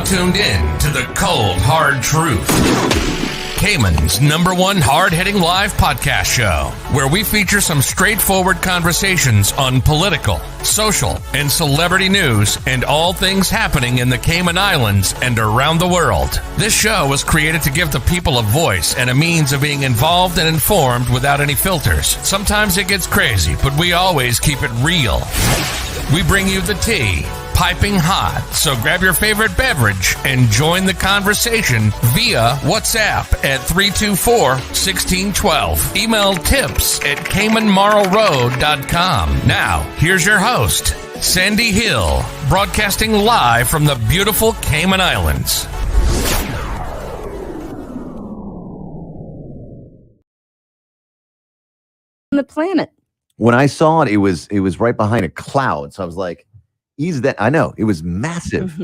tuned in to The Cold Hard Truth, Cayman's #1 hard-hitting live podcast show, where we feature some straightforward conversations on political, social, and celebrity news and all things happening in the Cayman Islands and around the world. This show was created to give the people a voice and a means of being involved and informed without any filters. Sometimes it gets crazy, but we always keep it real. We bring you the tea, piping hot, so grab your favorite beverage and join the conversation via WhatsApp at 324-1612. Email tips at CaymanMarlRoad.com. Now, here's your host, Sandy Hill, broadcasting live from the beautiful Cayman Islands. The planet. When I saw it, it was right behind a cloud. So I was like, "Ease that!" I know it was massive,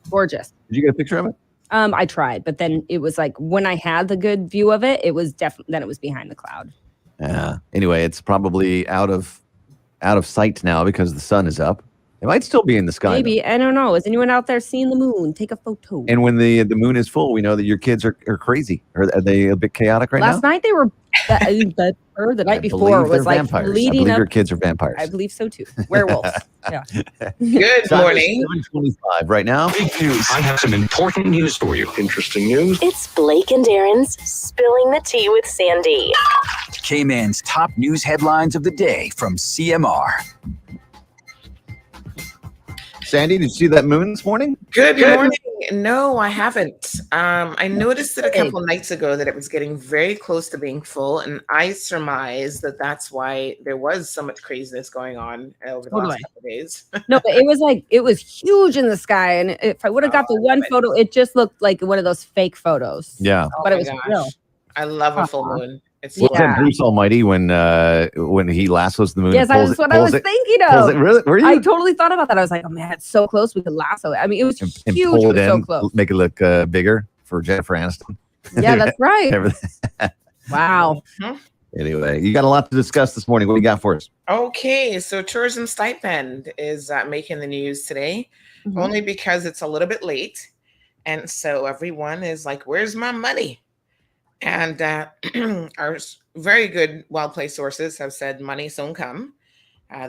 Gorgeous. Did you get a picture of it? I tried, but then it was like when I had the good view of it, it was definitely then it was behind the cloud. Yeah. Anyway, it's probably out of sight now because the sun is up. It might still be in the sky. Maybe though. I don't know. Is anyone out there seeing the moon? Take a photo. And when the moon is full, we know that your kids are crazy. Are they a bit chaotic right now? Last night they were better. The night before was like vampires. leading I believe up. your kids are vampires. I believe so too. Werewolves. Yeah. Good morning. 7:25 right now. Big news. I have some important news for you. Interesting news. It's Blake and Darren's Spilling the Tea with Sandy. Cayman's top news headlines of the day from CMR. Sandy, did you see that moon this morning? Good morning. No, I haven't. I noticed it a couple nights ago that it was getting very close to being full, and I surmise that that's why there was so much craziness going on over the last couple of days. No, but it was huge in the sky, and if I would have got the one photo, it just looked like one of those fake photos. Yeah, but it was real. I love a full moon. It's Was that Bruce Almighty when he lassos the moon? Yes, that's what I was thinking of. Really? Were you? I totally thought about that. I was like, oh man, it's so close. We could lasso it. I mean, it was huge. And It pull was it so in, close. make it look bigger for Jennifer Aniston. Yeah, that's right. Everything. Wow. Anyway, you got a lot to discuss this morning. What do you got for us? Okay, so tourism stipend is making the news today, only because it's a little bit late. And so everyone is like, where's my money? And our very good, well-placed sources have said money soon come.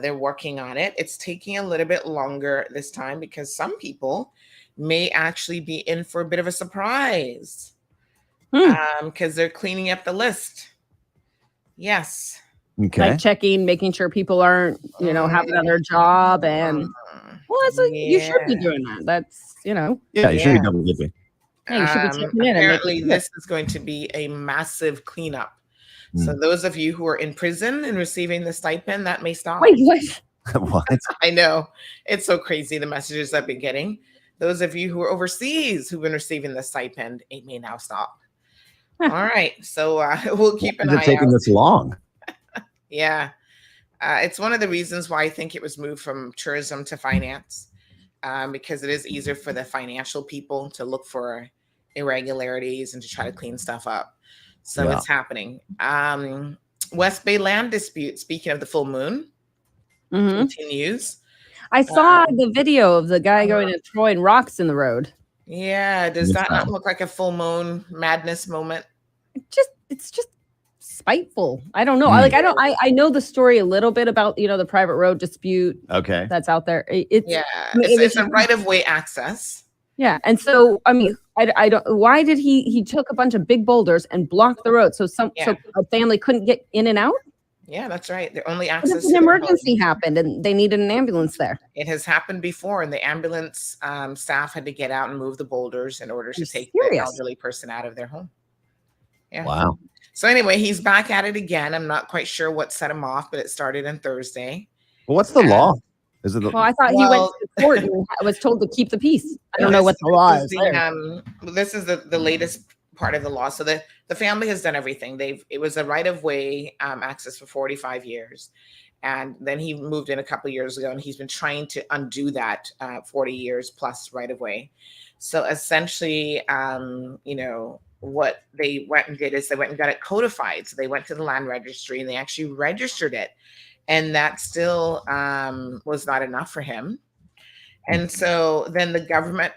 They're working on it. It's taking a little bit longer this time because some people may actually be in for a bit of a surprise because they're cleaning up the list. Yes. Okay. Like checking, making sure people aren't, have another job. And you should be doing that. That's, Yeah, you should be double dipping. Yeah, you should be checking in. Apparently, this is going to be a massive cleanup. So those of you who are in prison and receiving the stipend, that may stop. Wait, what? What? I know. It's so crazy, the messages I've been getting. Those of you who are overseas who've been receiving the stipend, it may now stop. All right. So we'll keep an eye out. Is it taking this long? Yeah. It's one of the reasons why I think it was moved from tourism to finance, because it is easier for the financial people to look for irregularities and to try to clean stuff up. So it's happening. West Bay land dispute, speaking of the full moon, continues. I saw the video of the guy going and throwing rocks in the road. Yeah. Does that not look like a full moon madness moment? It's just spiteful. I don't know. I know the story a little bit about, the private road dispute. Okay. That's out there. It's a right of way access. Yeah. And so, I mean, I don't, why did he took a bunch of big boulders and blocked the road so so a family couldn't get in and out? Yeah, that's right. Their only access. An emergency happened and they needed an ambulance there. It has happened before, and the ambulance staff had to get out and move the boulders in order to take the elderly person out of their home. Yeah. Wow. So anyway, he's back at it again. I'm not quite sure what set him off, but it started on Thursday. Well, what's the law? Is it? Well, I thought he went to court and was told to keep the peace. I don't know what the law is. This is the latest part of the law. So the family has done everything. It was a right of way access for 45 years. And then he moved in a couple of years ago, and he's been trying to undo that 40 years plus right of way. So essentially, what they went and did is they went and got it codified. So they went to the land registry and they actually registered it. And that still was not enough for him. And so then the government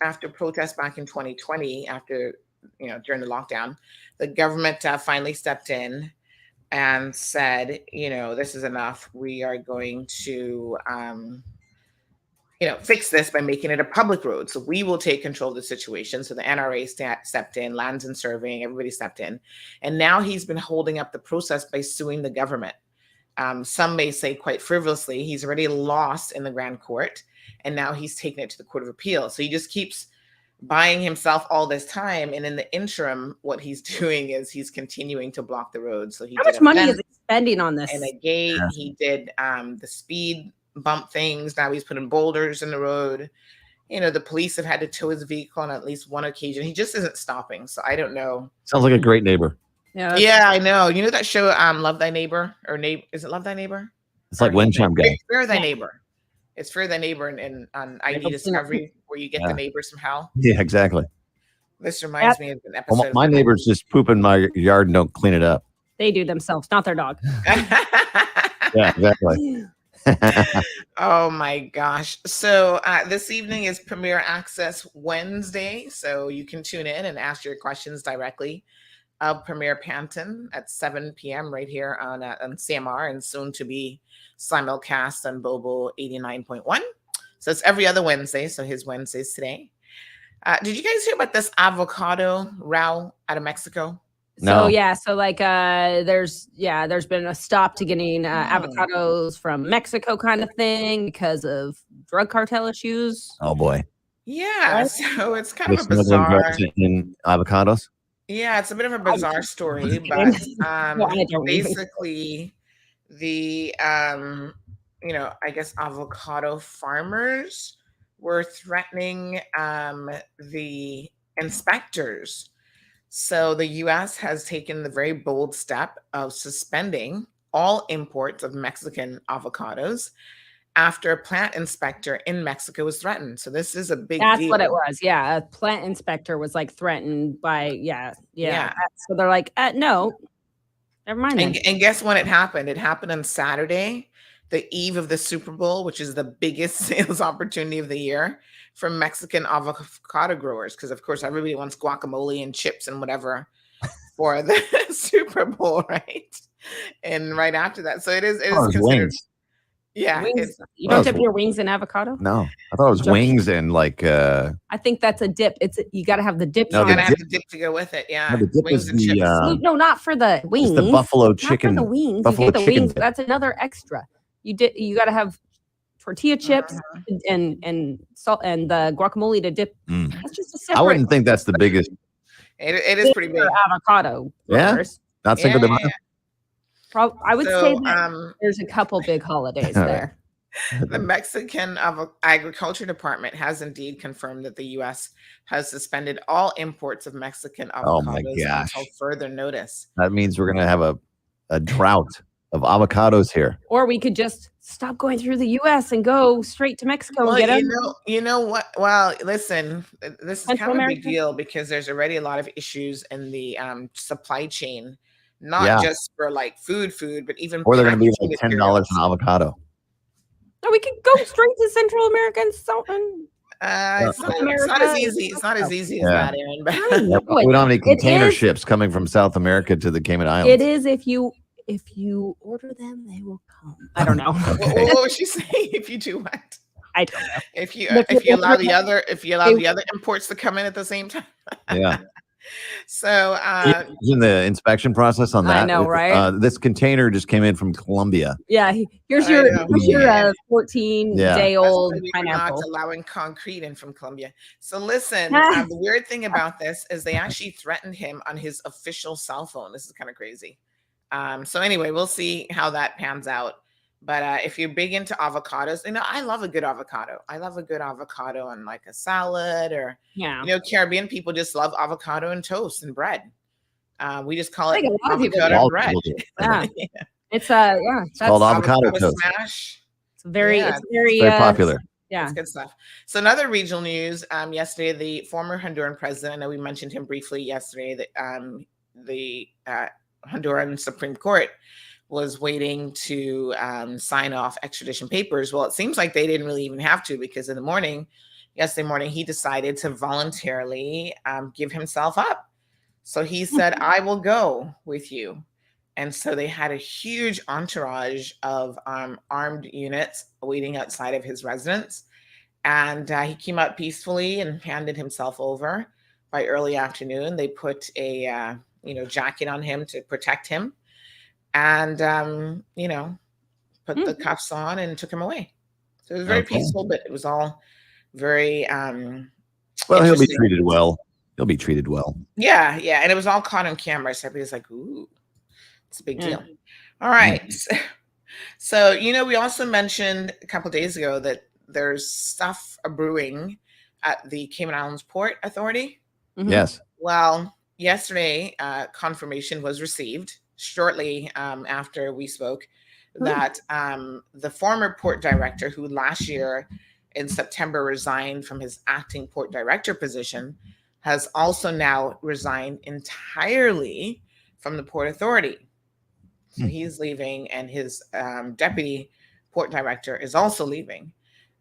after protests back in 2020, after, during the lockdown, the government finally stepped in and said, this is enough. We are going to, fix this by making it a public road. So we will take control of the situation. So the NRA stepped in, Lands and Surveying, everybody stepped in. And now he's been holding up the process by suing the government. Some may say quite frivolously. He's already lost in the Grand Court, and now he's taking it to the Court of Appeal. So he just keeps buying himself all this time. And in the interim, what he's doing is he's continuing to block the road. So how much money is he spending on this? And a gate, he did the speed bump things. Now he's putting boulders in the road. The police have had to tow his vehicle on at least one occasion. He just isn't stopping. So I don't know. Sounds like a great neighbor. Yeah, I know. You know that show, Love Thy Neighbor, or is it Love Thy Neighbor? It's like Wind Chime Guy. Fear Thy Neighbor. It's Fear Thy Neighbor and on ID Discovery, where you get the neighbors from hell. Yeah, exactly. This reminds me of an episode. Well, my neighbors just poop in my yard and don't clean it up. They do themselves, not their dog. Yeah, exactly. Oh my gosh. So this evening is Premier Access Wednesday. So you can tune in and ask your questions directly of Premier Panton at 7 p.m. right here on CMR, and soon to be simulcast on Bobo 89.1. So it's every other Wednesday. So his Wednesdays today. Did you guys hear about this avocado row out of Mexico? No. So yeah, so like there's been a stop to getting avocados from Mexico kind of thing because of drug cartel issues. Oh boy. Yeah, so it's kind There's of a bizarre in avocados. Yeah, it's a bit of a bizarre story, but basically the I guess avocado farmers were threatening the inspectors. So the U.S. has taken the very bold step of suspending all imports of Mexican avocados after a plant inspector in Mexico was threatened. So this is a big deal. That's what it was. Yeah. A plant inspector was like threatened by, yeah. So they're like, no, never mind. And guess when it happened? It happened on Saturday, the eve of the Super Bowl, which is the biggest sales opportunity of the year for Mexican avocado growers. Because of course, everybody wants guacamole and chips and whatever for the Super Bowl, right? And right after that. So it is considered. Wings. Yeah. Wings. You don't dip your wings in avocado? No, I thought it was wings and like. I think that's a dip. You got to have the dip. You got to have the dip to go with it. Yeah. No, the dip wings is and the, chips. No, not for the wings. It's the buffalo chicken. Not for the wings. Buffalo you get the chicken wings. dip. That's another extra. You got to have tortilla chips and salt and the guacamole to dip. That's just a separate. I wouldn't think that's the biggest. It is pretty big. Avocado. Yeah? Not Cinco de Mayo. I would say that there's a couple big holidays there. The Mexican Agriculture Department has indeed confirmed that the U.S. has suspended all imports of Mexican avocados until further notice. That means we're going to have a drought of avocados here. Or we could just stop going through the U.S. and go straight to Mexico and get them. You know what? Well, listen, this is kind of a big deal because there's already a lot of issues in the supply chain, not just for like food, but even or they're going to be like $10 an avocado. No, we could go straight to Central America and South and it's not as easy. It's not as easy as that, Aaron. But we don't have any container ships coming from South America to the Cayman Islands. It is if you order them, they will come. I don't know. What was she saying? If you do what? I don't know. If you allow the other imports to come in at the same time. Yeah. So in the inspection process on that, I know, right? This container just came in from Colombia. Yeah, here's your 14-day-old pineapple. Not allowing concrete in from Colombia. So listen, the weird thing about this is they actually threatened him on his official cell phone. This is kind of crazy. So anyway, we'll see how that pans out. But if you're big into avocados, I love a good avocado. I love a good avocado on like a salad or, Caribbean people just love avocado and toast and bread. We just call it avocado and bread. Yeah. It's called avocado toast. Smash. It's very popular. Yeah, it's good stuff. So another regional news. Yesterday, the former Honduran president. I know we mentioned him briefly yesterday. That the Honduran Supreme Court was waiting to sign off extradition papers. Well, it seems like they didn't really even have to because in the morning, yesterday morning, he decided to voluntarily give himself up. So he said, I will go with you. And so they had a huge entourage of armed units waiting outside of his residence. And he came out peacefully and handed himself over. By early afternoon, they put a jacket on him to protect him, and put the cuffs on and took him away. So it was very peaceful, but it was all very well, he'll be treated well. He'll be treated well. Yeah, and it was all caught on camera. So everybody's like, "Ooh, it's a big deal." All right. So we also mentioned a couple of days ago that there's stuff brewing at the Cayman Islands Port Authority. Yes. Well, yesterday, confirmation was received shortly after we spoke that the former port director, who last year in September resigned from his acting port director position, has also now resigned entirely from the Port Authority. So he's leaving, and his deputy port director is also leaving.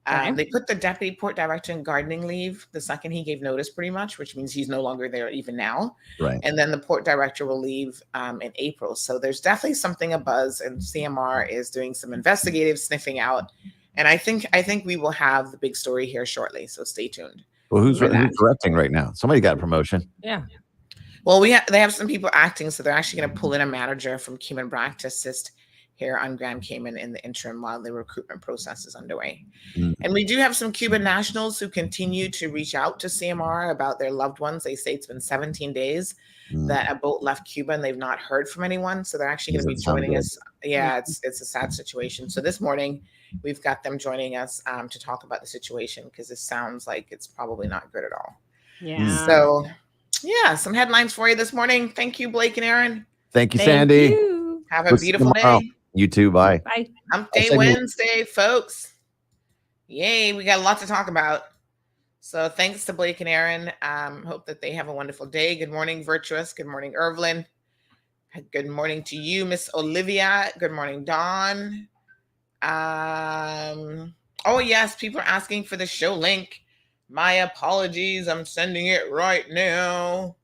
They put the deputy port director in gardening leave the second he gave notice, pretty much, which means he's no longer there even now. Right. And then the port director will leave in April. So there's definitely something abuzz, and CMR is doing some investigative sniffing out. And I think we will have the big story here shortly. So stay tuned. Well, who's directing right now? Somebody got a promotion. Yeah. Well, they have some people acting, so they're actually going to pull in a manager from Cayman Brac to assist here on Grand Cayman in the interim while the recruitment process is underway. And we do have some Cuban nationals who continue to reach out to CMR about their loved ones. They say it's been 17 days that a boat left Cuba and they've not heard from anyone. So they're actually going to be joining us. Yeah, it's a sad situation. So this morning we've got them joining us to talk about the situation, because it sounds like it's probably not good at all. Yeah. So yeah, some headlines for you this morning. Thank you, Blake and Aaron. Thank you, Sandy. You. Have a beautiful day. You too. Bye. Bye. Hump Day Wednesday, folks. Yay, we got a lot to talk about. So thanks to Blake and Aaron. Hope that they have a wonderful day. Good morning, Virtuous. Good morning, Irvlin. Good morning to you, Miss Olivia. Good morning, Dawn. Oh, yes, people are asking for the show link. My apologies. I'm sending it right now.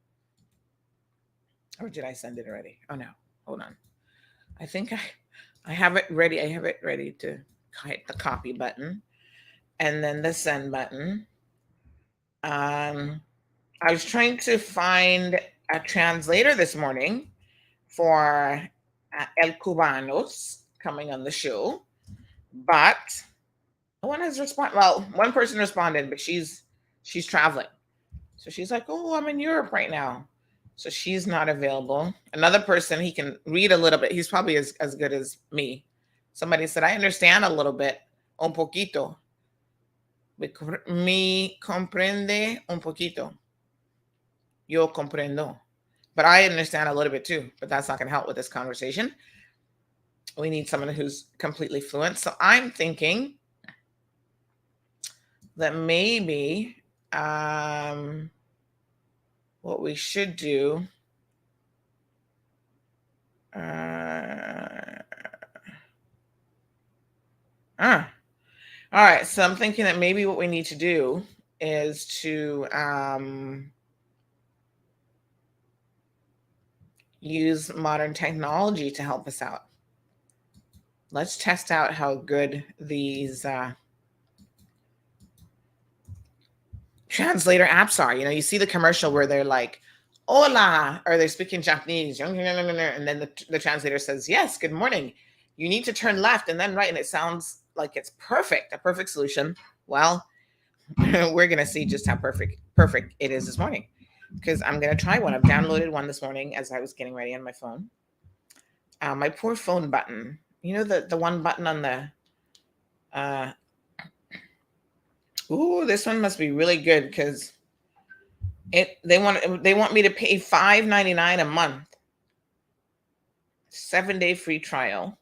Or did I send it already? Oh, no. Hold on. I think I have it ready. I have it ready to hit the copy button and then the send button. I was trying to find a translator this morning for El Cubanos coming on the show, but no one has responded. Well, one person responded, but she's traveling. So she's like, "Oh, I'm in Europe right now." So she's not available. Another person, he can read a little bit. He's probably as good as me. Somebody said, "I understand a little bit, un poquito." Me comprende un poquito. Yo comprendo. But I understand a little bit too, but that's not going to help with this conversation. We need someone who's completely fluent. So I'm thinking that maybe what we should do, all right, so I'm thinking that maybe what we need to do is to use modern technology to help us out. Let's test out how good these translator apps are. You see the commercial where they're like, "Hola," or they're speaking Japanese, and then the translator says, "Yes, good morning. You need to turn left and then right," and it sounds like it's perfect, a perfect solution. Well, we're gonna see just how perfect it is this morning, because I'm gonna try one. I've downloaded one this morning as I was getting ready on my phone. My poor phone button. The one button on the this one must be really good, because they want me to pay $5.99 a month, 7-day free trial,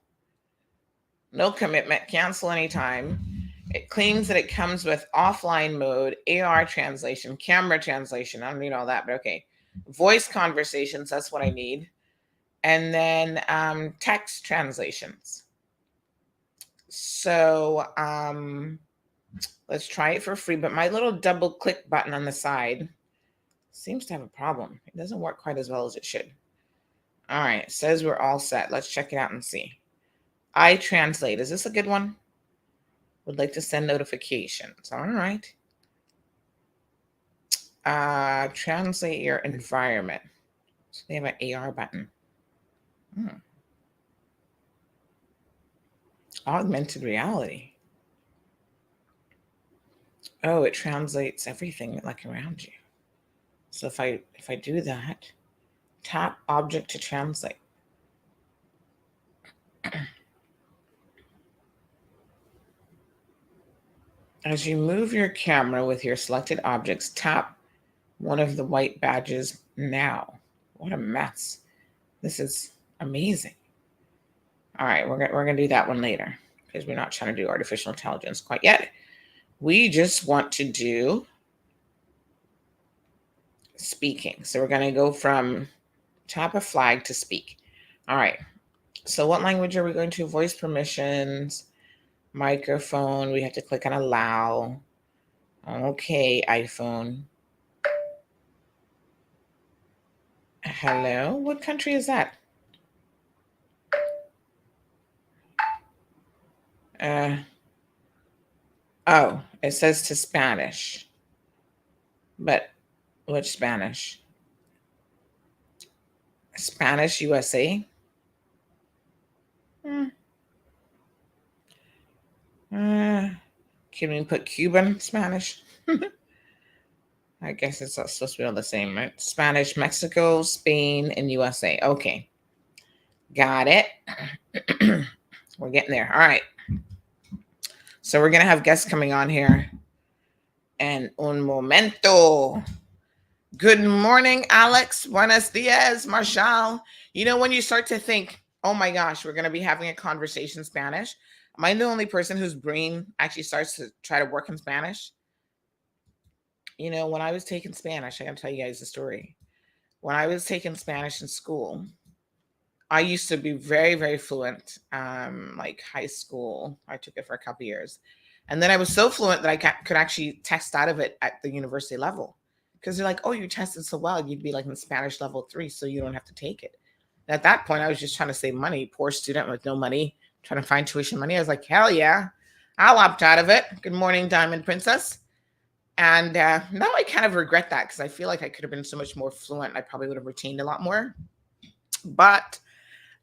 no commitment, cancel anytime. It claims that it comes with offline mode, AR translation, camera translation. I don't need all that, but okay. Voice conversations, that's what I need. And then text translations. So Let's try it for free. But my little double click button on the side seems to have a problem. It doesn't work quite as well as it should. All right, it says we're all set. Let's check it out and see. I translate. Is this a good one? Would like to send notifications. All right. Translate your environment. So they have an AR button. Augmented reality. Oh, it translates everything like around you. So if I do that, tap object to translate. As you move your camera with your selected objects, tap one of the white badges now. What a mess. This is amazing. All right, we're going to do that one later because we're not trying to do artificial intelligence quite yet. We just want to do speaking. So we're going to go from tap a flag to speak. All right. So what language are we going to? Voice permissions, microphone. We have to click on allow. Okay, iPhone. Hello. What country is that? Oh, it says to Spanish. But which Spanish? Spanish USA? Can we put Cuban Spanish? I guess it's supposed to be all the same, right? Spanish, Mexico, Spain, and USA. Okay. Got it. We're getting there. All right. So we're going to have guests coming on here. And un momento. Good morning, Alex. Buenos dias, Marshall. You know, when you start to think, oh my gosh, we're going to be having a conversation in Spanish. Am I the only person whose brain actually starts to try to work in Spanish? You know, when I was taking Spanish, I got to tell you guys a story. When I was taking Spanish in school, I used to be very, very fluent, like high school. I took it for a couple years. And then I was so fluent that I could actually test out of it at the university level. Because they're like, oh, you tested so well, you'd be like in Spanish level 3, so you don't have to take it. And at that point, I was just trying to save money. Poor student with no money, trying to find tuition money. I was like, hell yeah, I'll opt out of it. Good morning, Diamond Princess. And now I kind of regret that because I feel like I could have been so much more fluent. I probably would have retained a lot more. But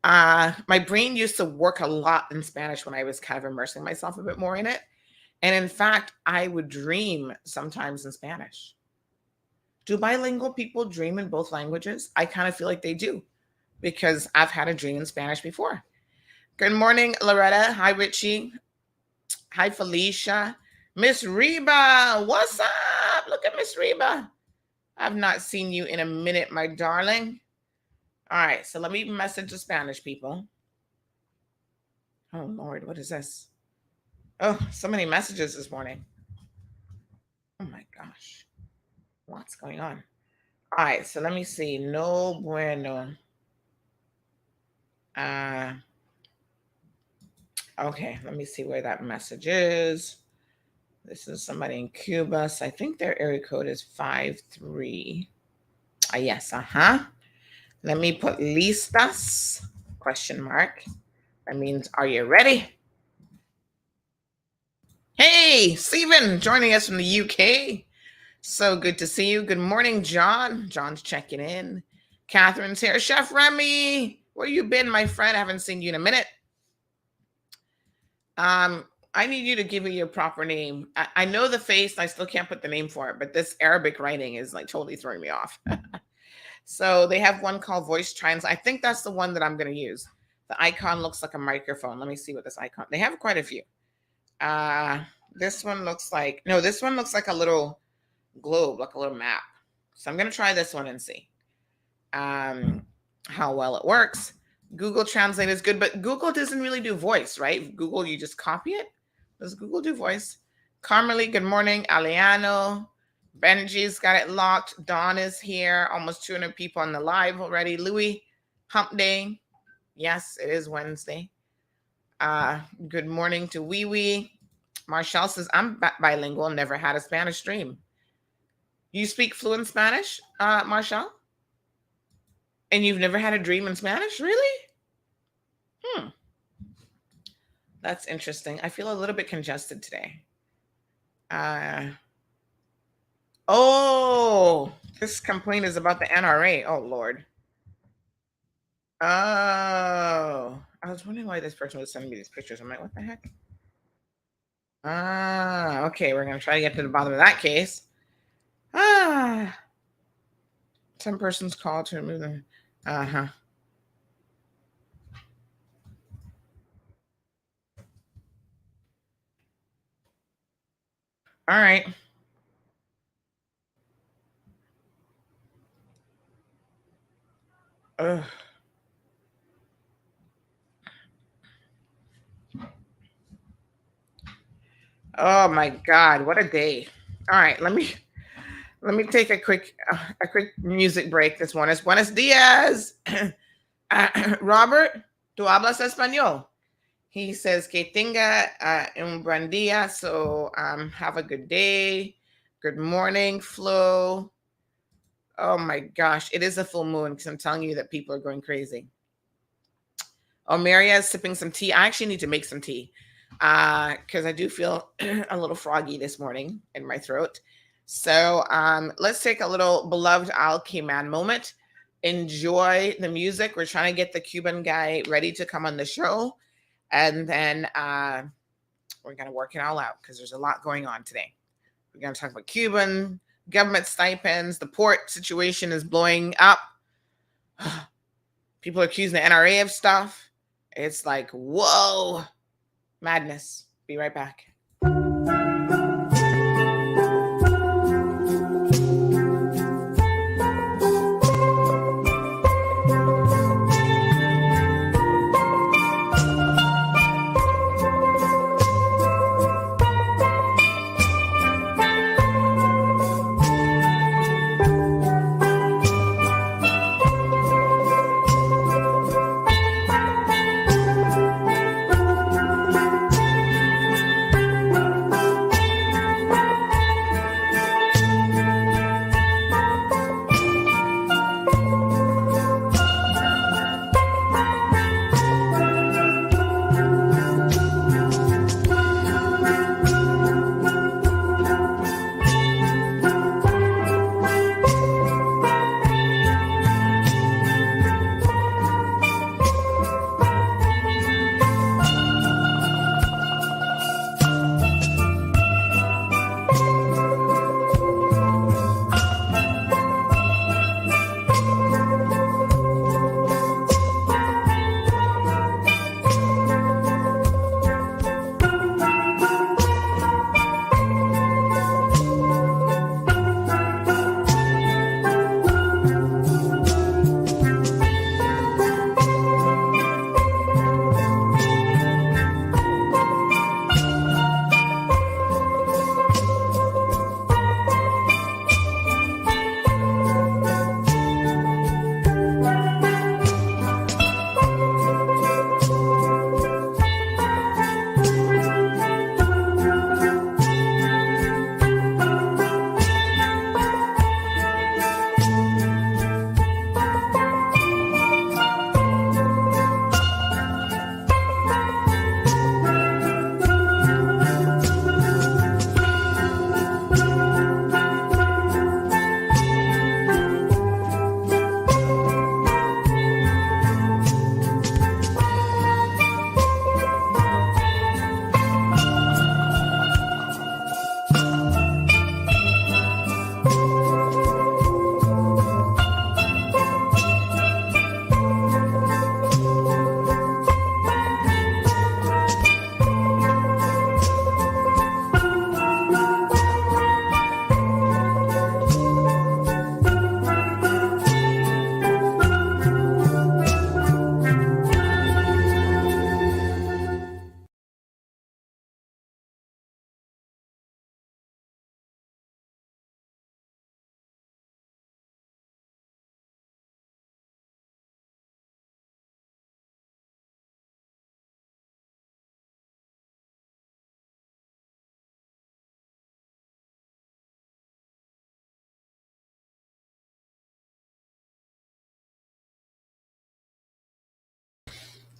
my brain used to work a lot in Spanish when I was kind of immersing myself a bit more in it. And in fact, I would dream sometimes in Spanish. Do bilingual people dream in both languages? I kind of feel like they do because I've had a dream in Spanish before. Good morning, Loretta. Hi, Richie. Hi, Felicia. Miss Reba, what's up? Look at Miss Reba. I've not seen you in a minute, my darling. All right, so let me message the Spanish people. Oh, Lord, what is this? Oh, so many messages this morning. Oh, my gosh. What's going on? All right, so let me see. No bueno. Okay, let me see where that message is. This is somebody in Cuba. So I think their area code is 53. Yes, Let me put listas, question mark. That means, are you ready? Hey, Stephen, joining us from the UK. So good to see you. Good morning, John. John's checking in. Catherine's here. Chef Remy, where you been, my friend? I haven't seen you in a minute. I need you to give me your proper name. I know the face. I still can't put the name for it, but this Arabic writing is like totally throwing me off. So they have one called Voice Translate. I think that's the one that I'm going to use. The icon looks like a microphone. Let me see what this icon. They have quite a few. This one looks like, no, this one looks like a little globe, like a little map. So I'm going to try this one and see how well it works. Google Translate is good, but Google doesn't really do voice, right? Google, you just copy it. Does Google do voice? Carmelie, good morning. Aliano. Benji's got it locked. Dawn is here. Almost 200 people on the live already. Louis, hump day. Yes, it is Wednesday. Good morning to Wee Wee. Marshall says, I'm bilingual, never had a Spanish dream. You speak fluent Spanish, Marshall? And you've never had a dream in Spanish? Really? That's interesting. I feel a little bit congested today. This complaint is about the NRA. Oh, Lord. Oh, I was wondering why this person was sending me these pictures. I'm like, what the heck? Okay. We're going to try to get to the bottom of that case. Some person's called to remove them. All right. Ugh. Oh my God, what a day. All right, let me take a quick music break. This one is Buenos Dias. Robert, tú hablas español? He says que tenga un buen día. So have a good day. Good morning, Flo. Oh my gosh, it is a full moon because I'm telling you that people are going crazy. Oh, Maria is sipping some tea. I actually need to make some tea because I do feel a little froggy this morning in my throat. So let's take a little beloved Alchemy moment. Enjoy the music. We're trying to get the Cuban guy ready to come on the show. And then we're going to work it all out because there's a lot going on today. We're going to talk about Cuban government stipends. The port situation is blowing up. People are accusing the NRA of stuff. It's like, whoa, madness. Be right back.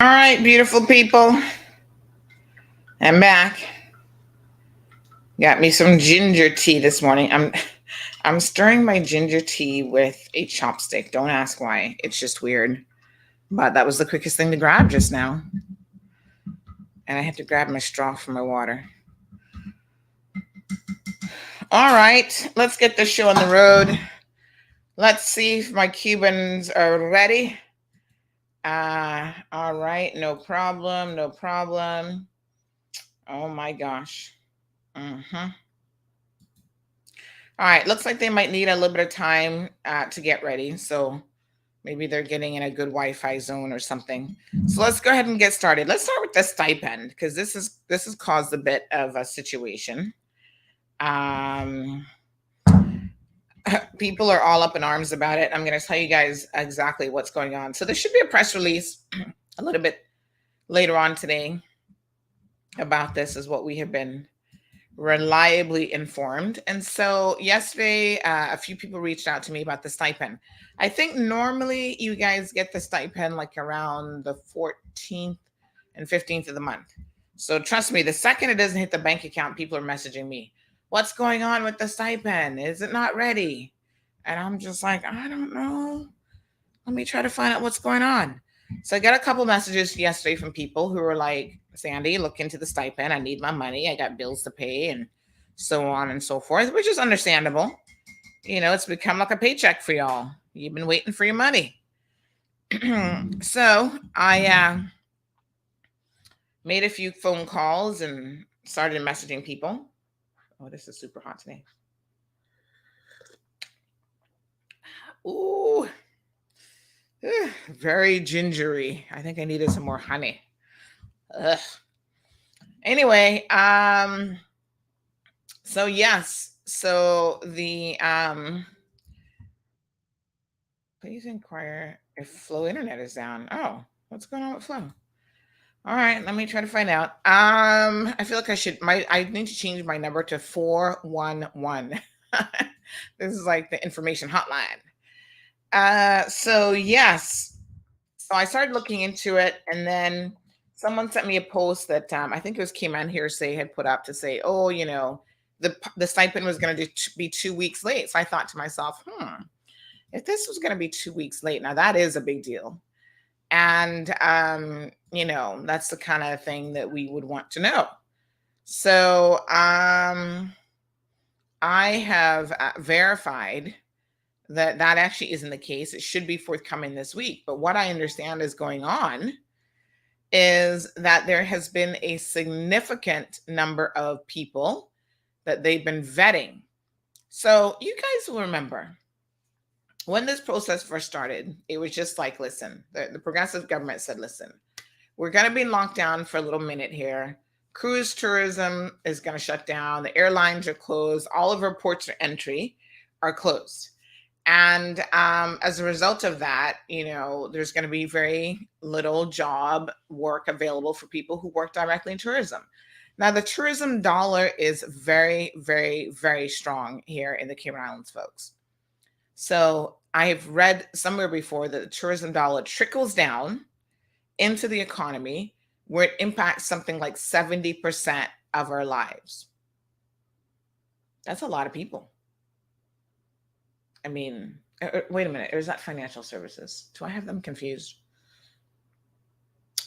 All right, beautiful people. I'm back. Got me some ginger tea this morning. I'm stirring my ginger tea with a chopstick. Don't ask why. It's just weird. But that was the quickest thing to grab just now. And I had to grab my straw for my water. All right, let's get this show on the road. Let's see if my Cubans are ready. All right, no problem, no problem. Oh my gosh. All right, looks like they might need a little bit of time to get ready. So maybe they're getting in a good Wi-Fi zone or something. So let's go ahead and get started. Let's start with the stipend because this has caused a bit of a situation. People are all up in arms about it. I'm going to tell you guys exactly what's going on. So there should be a press release a little bit later on today about this, is what we have been reliably informed. And so yesterday, a few people reached out to me about the stipend. I think normally you guys get the stipend like around the 14th and 15th of the month. So trust me, the second it doesn't hit the bank account, people are messaging me. What's going on with the stipend? Is it not ready? And I'm just like, I don't know. Let me try to find out what's going on. So I got a couple messages yesterday from people who were like, Sandy, look into the stipend. I need my money. I got bills to pay and so on and so forth, which is understandable. You know, it's become like a paycheck for y'all. You've been waiting for your money. So I made a few phone calls and started messaging people. Oh, this is super hot today. Ooh, very gingery. I think I needed some more honey. Ugh. Anyway, so yes, so the please inquire if Flow Internet is down. Oh, what's going on with Flow? All right, let me try to find out. I feel like I need to change my number to 411. This is like the information hotline. So yes, so I started looking into it, and then someone sent me a post that I think it was Cayman Hearsay had put up to say, oh, you know, the stipend was going to be 2 weeks late. So I thought to myself, if this was going to be 2 weeks late, now that is a big deal. And, you know, that's the kind of thing that we would want to know. So I have verified that actually isn't the case. It should be forthcoming this week. But what I understand is going on is that there has been a significant number of people that they've been vetting. So you guys will remember when this process first started, it was just like, listen, the progressive government said, listen, we're going to be in lockdown for a little minute here. Cruise tourism is going to shut down. The airlines are closed. All of our ports of entry are closed. And as a result of that, you know, there's going to be very little job work available for people who work directly in tourism. Now, the tourism dollar is very, very, very strong here in the Cayman Islands, folks. So I've read somewhere before that the tourism dollar trickles down into the economy where it impacts something like 70% of our lives. That's a lot of people. I mean, wait a minute. Or is that financial services? Do I have them confused?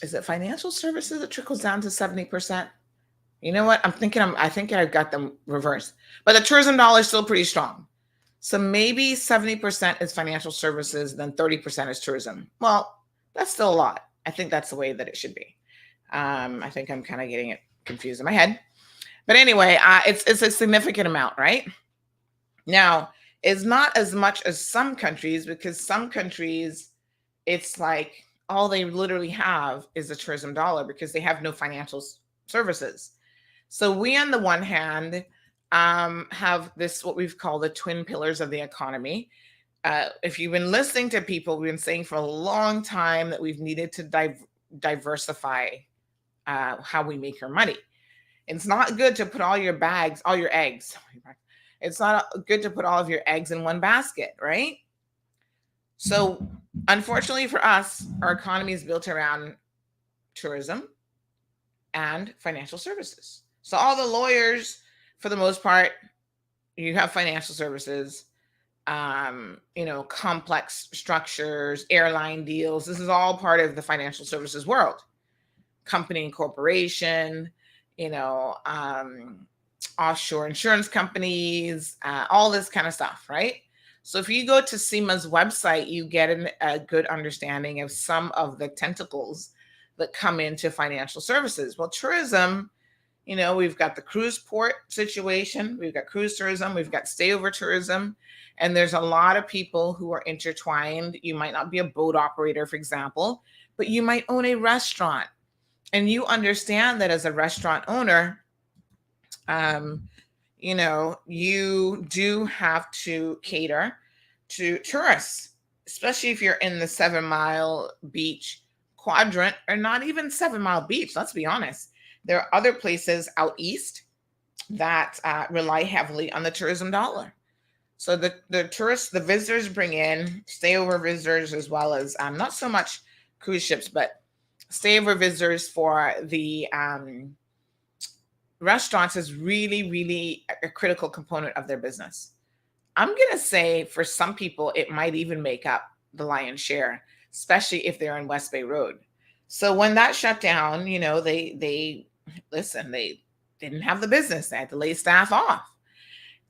Is it financial services that trickles down to 70%? You know what? I think I've got them reversed. But the tourism dollar is still pretty strong. So maybe 70% is financial services, then 30% is tourism. Well, that's still a lot. I think that's the way that it should be. I think I'm kind of getting it confused in my head. But anyway, it's a significant amount, right? Now, it's not as much as some countries, because some countries, it's like all they literally have is the tourism dollar because they have no financial services. So we, on the one hand, have this, what we've called the twin pillars of the economy. If you've been listening to people, we've been saying for a long time that we've needed to diversify how we make our money. It's not good to put all your eggs. It's not good to put all of your eggs in one basket, right? So unfortunately for us, our economy is built around tourism, and financial services. So all the lawyers, for the most part, you have financial services, complex structures, airline deals. This is all part of the financial services world. Company and corporation, offshore insurance companies, all this kind of stuff, right? So if you go to SEMA's website, you get a good understanding of some of the tentacles that come into financial services. Well, tourism, we've got the cruise port situation, we've got cruise tourism, we've got stayover tourism, and there's a lot of people who are intertwined. You might not be a boat operator, for example, but you might own a restaurant. And you understand that as a restaurant owner, you do have to cater to tourists, especially if you're in the 7 Mile beach quadrant, or not even 7 Mile beach. Let's be honest. There are other places out east that rely heavily on the tourism dollar. So the tourists, the visitors bring in stayover visitors, as well as not so much cruise ships, but stayover visitors for the restaurants is really, really a critical component of their business. I'm going to say for some people, it might even make up the lion's share, especially if they're in West Bay Road. So when that shut down, they didn't have the business. They had to lay staff off.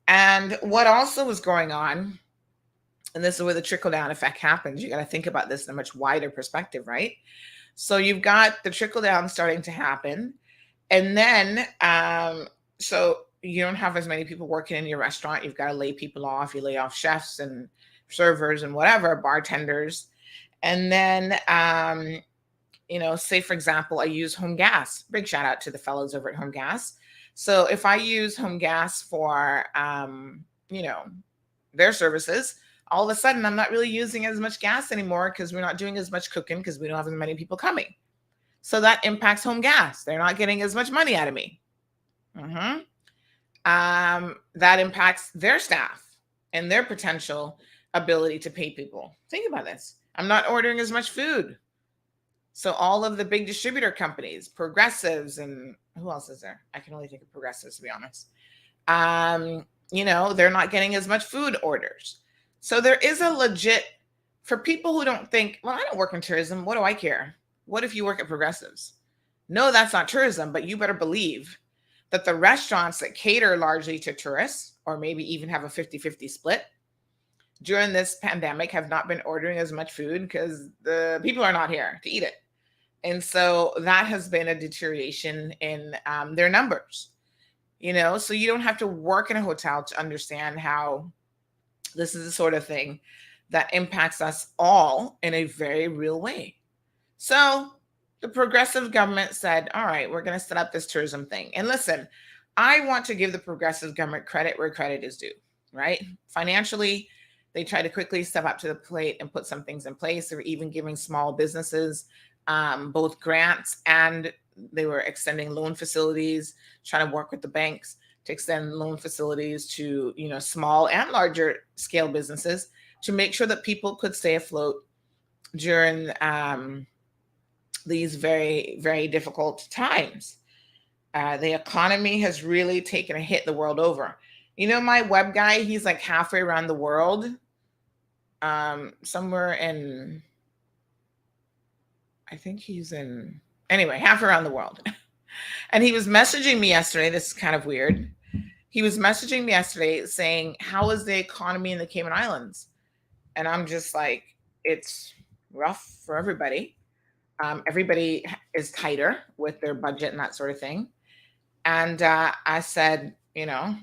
And what also was going on, and this is where the trickle-down effect happens. You got to think about this in a much wider perspective, right? So you've got the trickle-down starting to happen. And then, so you don't have as many people working in your restaurant. You've got to lay people off. You lay off chefs and servers and whatever, bartenders. And then, say, for example, I use Home Gas. Big shout out to the fellows over at Home Gas. So if I use Home Gas for, their services, all of a sudden I'm not really using as much gas anymore because we're not doing as much cooking because we don't have as many people coming. So that impacts Home Gas. They're not getting as much money out of me. That impacts their staff and their potential ability to pay people. Think about this. I'm not ordering as much food. So all of the big distributor companies, Progressives, and who else is there? I can only think of Progressives, to be honest. They're not getting as much food orders. So there is a legit, for people who don't think, well, I don't work in tourism. What do I care? What if you work at Progressives? No, that's not tourism, but you better believe that the restaurants that cater largely to tourists, or maybe even have a 50-50 split, during this pandemic have not been ordering as much food because the people are not here to eat it. And so that has been a deterioration in their numbers, so you don't have to work in a hotel to understand how this is the sort of thing that impacts us all in a very real way. So the progressive government said, all right, we're going to set up this tourism thing. And listen, I want to give the progressive government credit where credit is due, right? Financially, they try to quickly step up to the plate and put some things in place. They were even giving small businesses both grants, and they were extending loan facilities, trying to work with the banks to extend loan facilities to, small and larger scale businesses to make sure that people could stay afloat during these very, very difficult times. The economy has really taken a hit the world over. My web guy, he's like halfway around the world, somewhere in, I think he's in, anyway, half around the world. And he was messaging me yesterday. This is kind of weird. He was messaging me yesterday saying, how is the economy in the Cayman Islands? And I'm just like, it's rough for everybody. Everybody is tighter with their budget and that sort of thing. And I said, the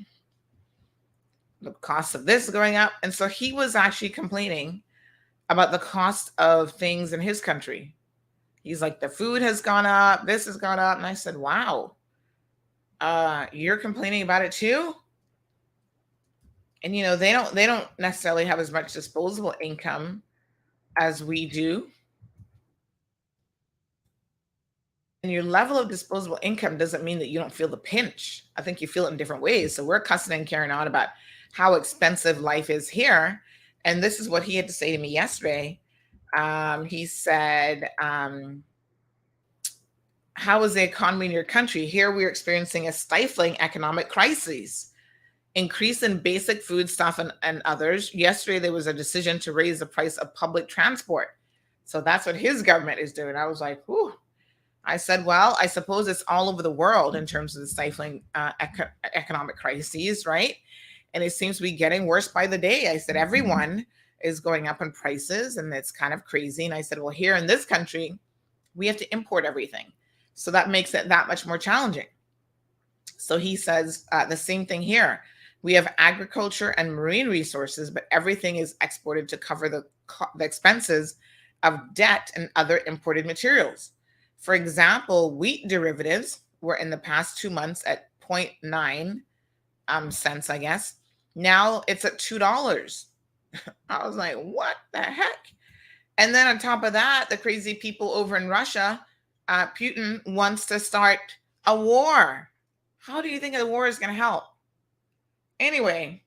cost of this is going up. And so he was actually complaining about the cost of things in his country. He's like, the food has gone up, this has gone up. And I said, wow, you're complaining about it too? And, they don't necessarily have as much disposable income as we do. And your level of disposable income doesn't mean that you don't feel the pinch. I think you feel it in different ways. So we're cussing and carrying on about how expensive life is here. And this is what he had to say to me yesterday. He said, how is the economy in your country? Here we're experiencing a stifling economic crisis, increase in basic foodstuff and others. Yesterday, there was a decision to raise the price of public transport. So that's what his government is doing. I was like, whew. I said, well, I suppose it's all over the world in terms of the stifling economic crises, right? And it seems to be getting worse by the day. I said, everyone is going up in prices and it's kind of crazy. And I said, well, here in this country, we have to import everything. So that makes it that much more challenging. So he says the same thing here. We have agriculture and marine resources, but everything is exported to cover the expenses of debt and other imported materials. For example, wheat derivatives were in the past 2 months at 0.9 cents, I guess. Now it's at $2. I was like, what the heck? And then on top of that, the crazy people over in Russia, Putin wants to start a war. How do you think the war is going to help? Anyway,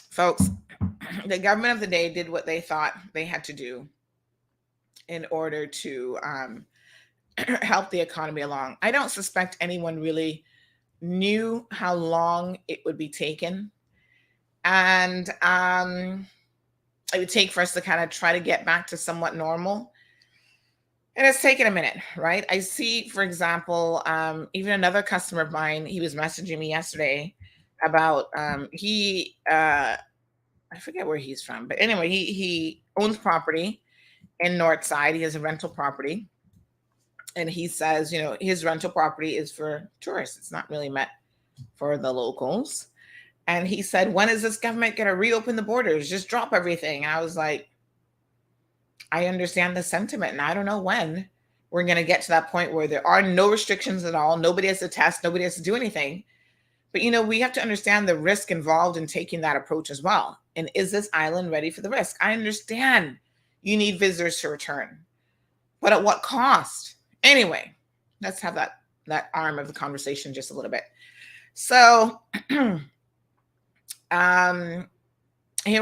folks, the government of the day did what they thought they had to do in order to help the economy along. I don't suspect anyone really knew how long it would be taken. And it would take for us to kind of try to get back to somewhat normal. And it's taken a minute, right? I see, for example, even another customer of mine, he was messaging me yesterday about, I forget where he's from, but anyway, he owns property in Northside. He has a rental property. And he says, you know, his rental property is for tourists. It's not really meant for the locals. And he said, when is this government going to reopen the borders? Just drop everything. I was like, I understand the sentiment, and I don't know when we're going to get to that point where there are no restrictions at all. Nobody has to test. Nobody has to do anything. But, you know, we have to understand the risk involved in taking that approach as well. And is this island ready for the risk? I understand you need visitors to return, but at what cost? Anyway, let's have that arm of the conversation just a little bit. So here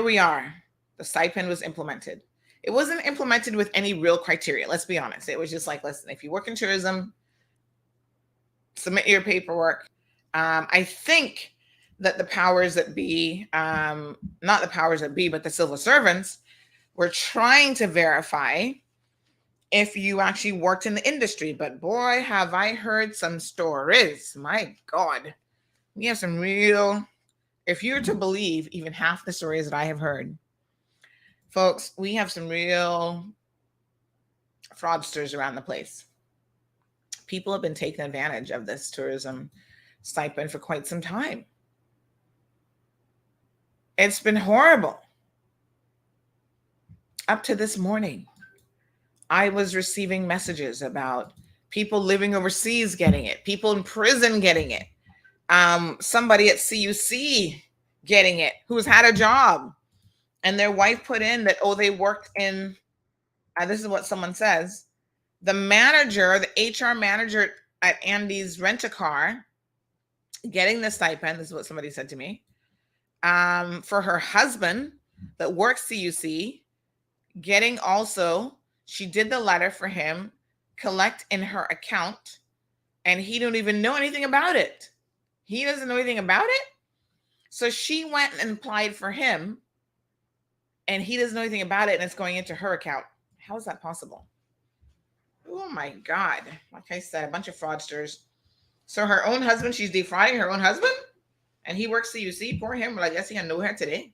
we are. The stipend was implemented. It wasn't implemented with any real criteria. Let's be honest. It was just like, listen, if you work in tourism, submit your paperwork. I think that the powers that be, not the powers that be, but the civil servants were trying to verify if you actually worked in the industry. But boy, have I heard some stories. My God, we have some real, if you're to believe even half the stories that I have heard, folks, we have some real fraudsters around the place. People have been taking advantage of this tourism stipend for quite some time. It's been horrible. Up to this morning, I was receiving messages about people living overseas getting it, people in prison getting it, somebody at CUC getting it who's had a job and their wife put in that, oh, they worked in, this is what someone says, the manager, the HR manager at Andy's Rent-A-Car getting the stipend, this is what somebody said to me, for her husband that works CUC, getting also, she did the letter for him, collect in her account, and he don't even know anything about it. He doesn't know anything about it. So she went and applied for him, and he doesn't know anything about it, and it's going into her account. How is that possible? Oh my God. Like I said, a bunch of fraudsters. So her own husband, she's defrauding her own husband, and he works CUC. Poor him. Well, I guess he can know her today.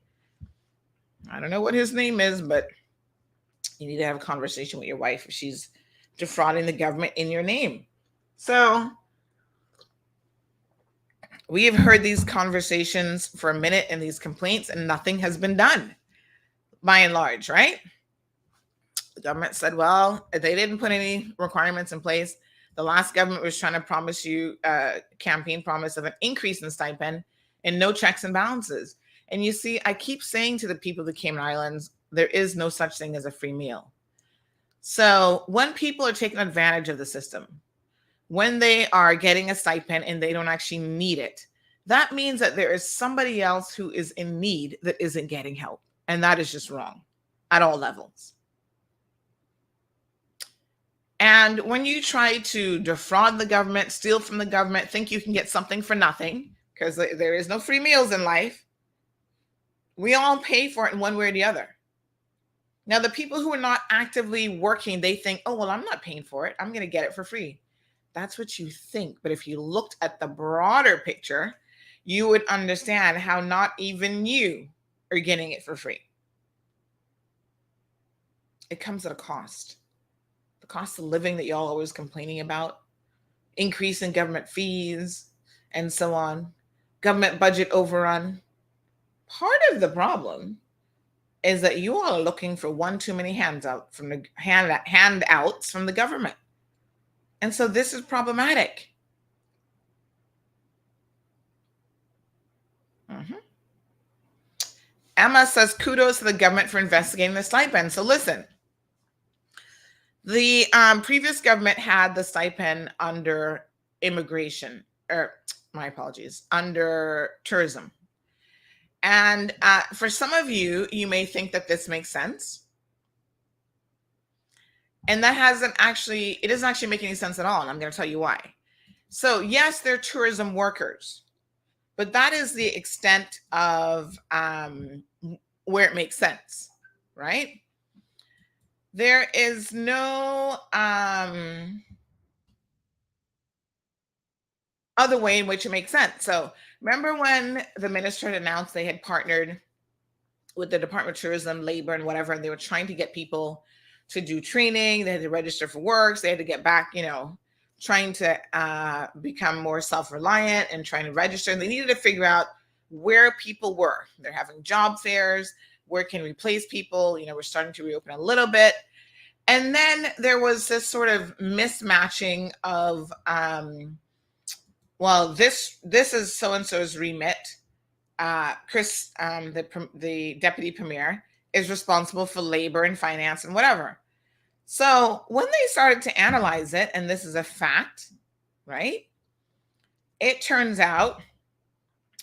I don't know what his name is, but you need to have a conversation with your wife if she's defrauding the government in your name. So we have heard these conversations for a minute and these complaints, and nothing has been done by and large, right? The government said, well, they didn't put any requirements in place. The last government was trying to promise you a campaign promise of an increase in stipend and no checks and balances. And you see, I keep saying to the people of the Cayman Islands, there is no such thing as a free meal. So when people are taking advantage of the system, when they are getting a stipend and they don't actually need it, that means that there is somebody else who is in need that isn't getting help. And that is just wrong at all levels. And when you try to defraud the government, steal from the government, think you can get something for nothing, because there is no free meals in life, we all pay for it in one way or the other. Now, the people who are not actively working, they think, oh, well, I'm not paying for it. I'm going to get it for free. That's what you think. But if you looked at the broader picture, you would understand how not even you are getting it for free. It comes at a cost. The cost of living that y'all always complaining about, increase in government fees, and so on, government budget overrun. Part of the problem is that you all are looking for one too many handouts from the government. And so this is problematic. Emma says, kudos to the government for investigating the stipend. So listen, the previous government had the stipend under immigration, or my apologies, under tourism. And for some of you, you may think that this makes sense. And that it doesn't actually make any sense at all. And I'm going to tell you why. So yes, they're tourism workers, but that is the extent of where it makes sense, right? There is no other way in which it makes sense. So remember when the minister had announced they had partnered with the Department of Tourism, Labor, and whatever, and they were trying to get people to do training. They had to register for works. They had to get back, trying to become more self-reliant and trying to register. And they needed to figure out where people were. They're having job fairs. Where can we place people? We're starting to reopen a little bit. And then there was this sort of mismatching of, this is so-and-so's remit. Chris, the deputy premier, is responsible for labor and finance and whatever. So when they started to analyze it, and this is a fact, right? It turns out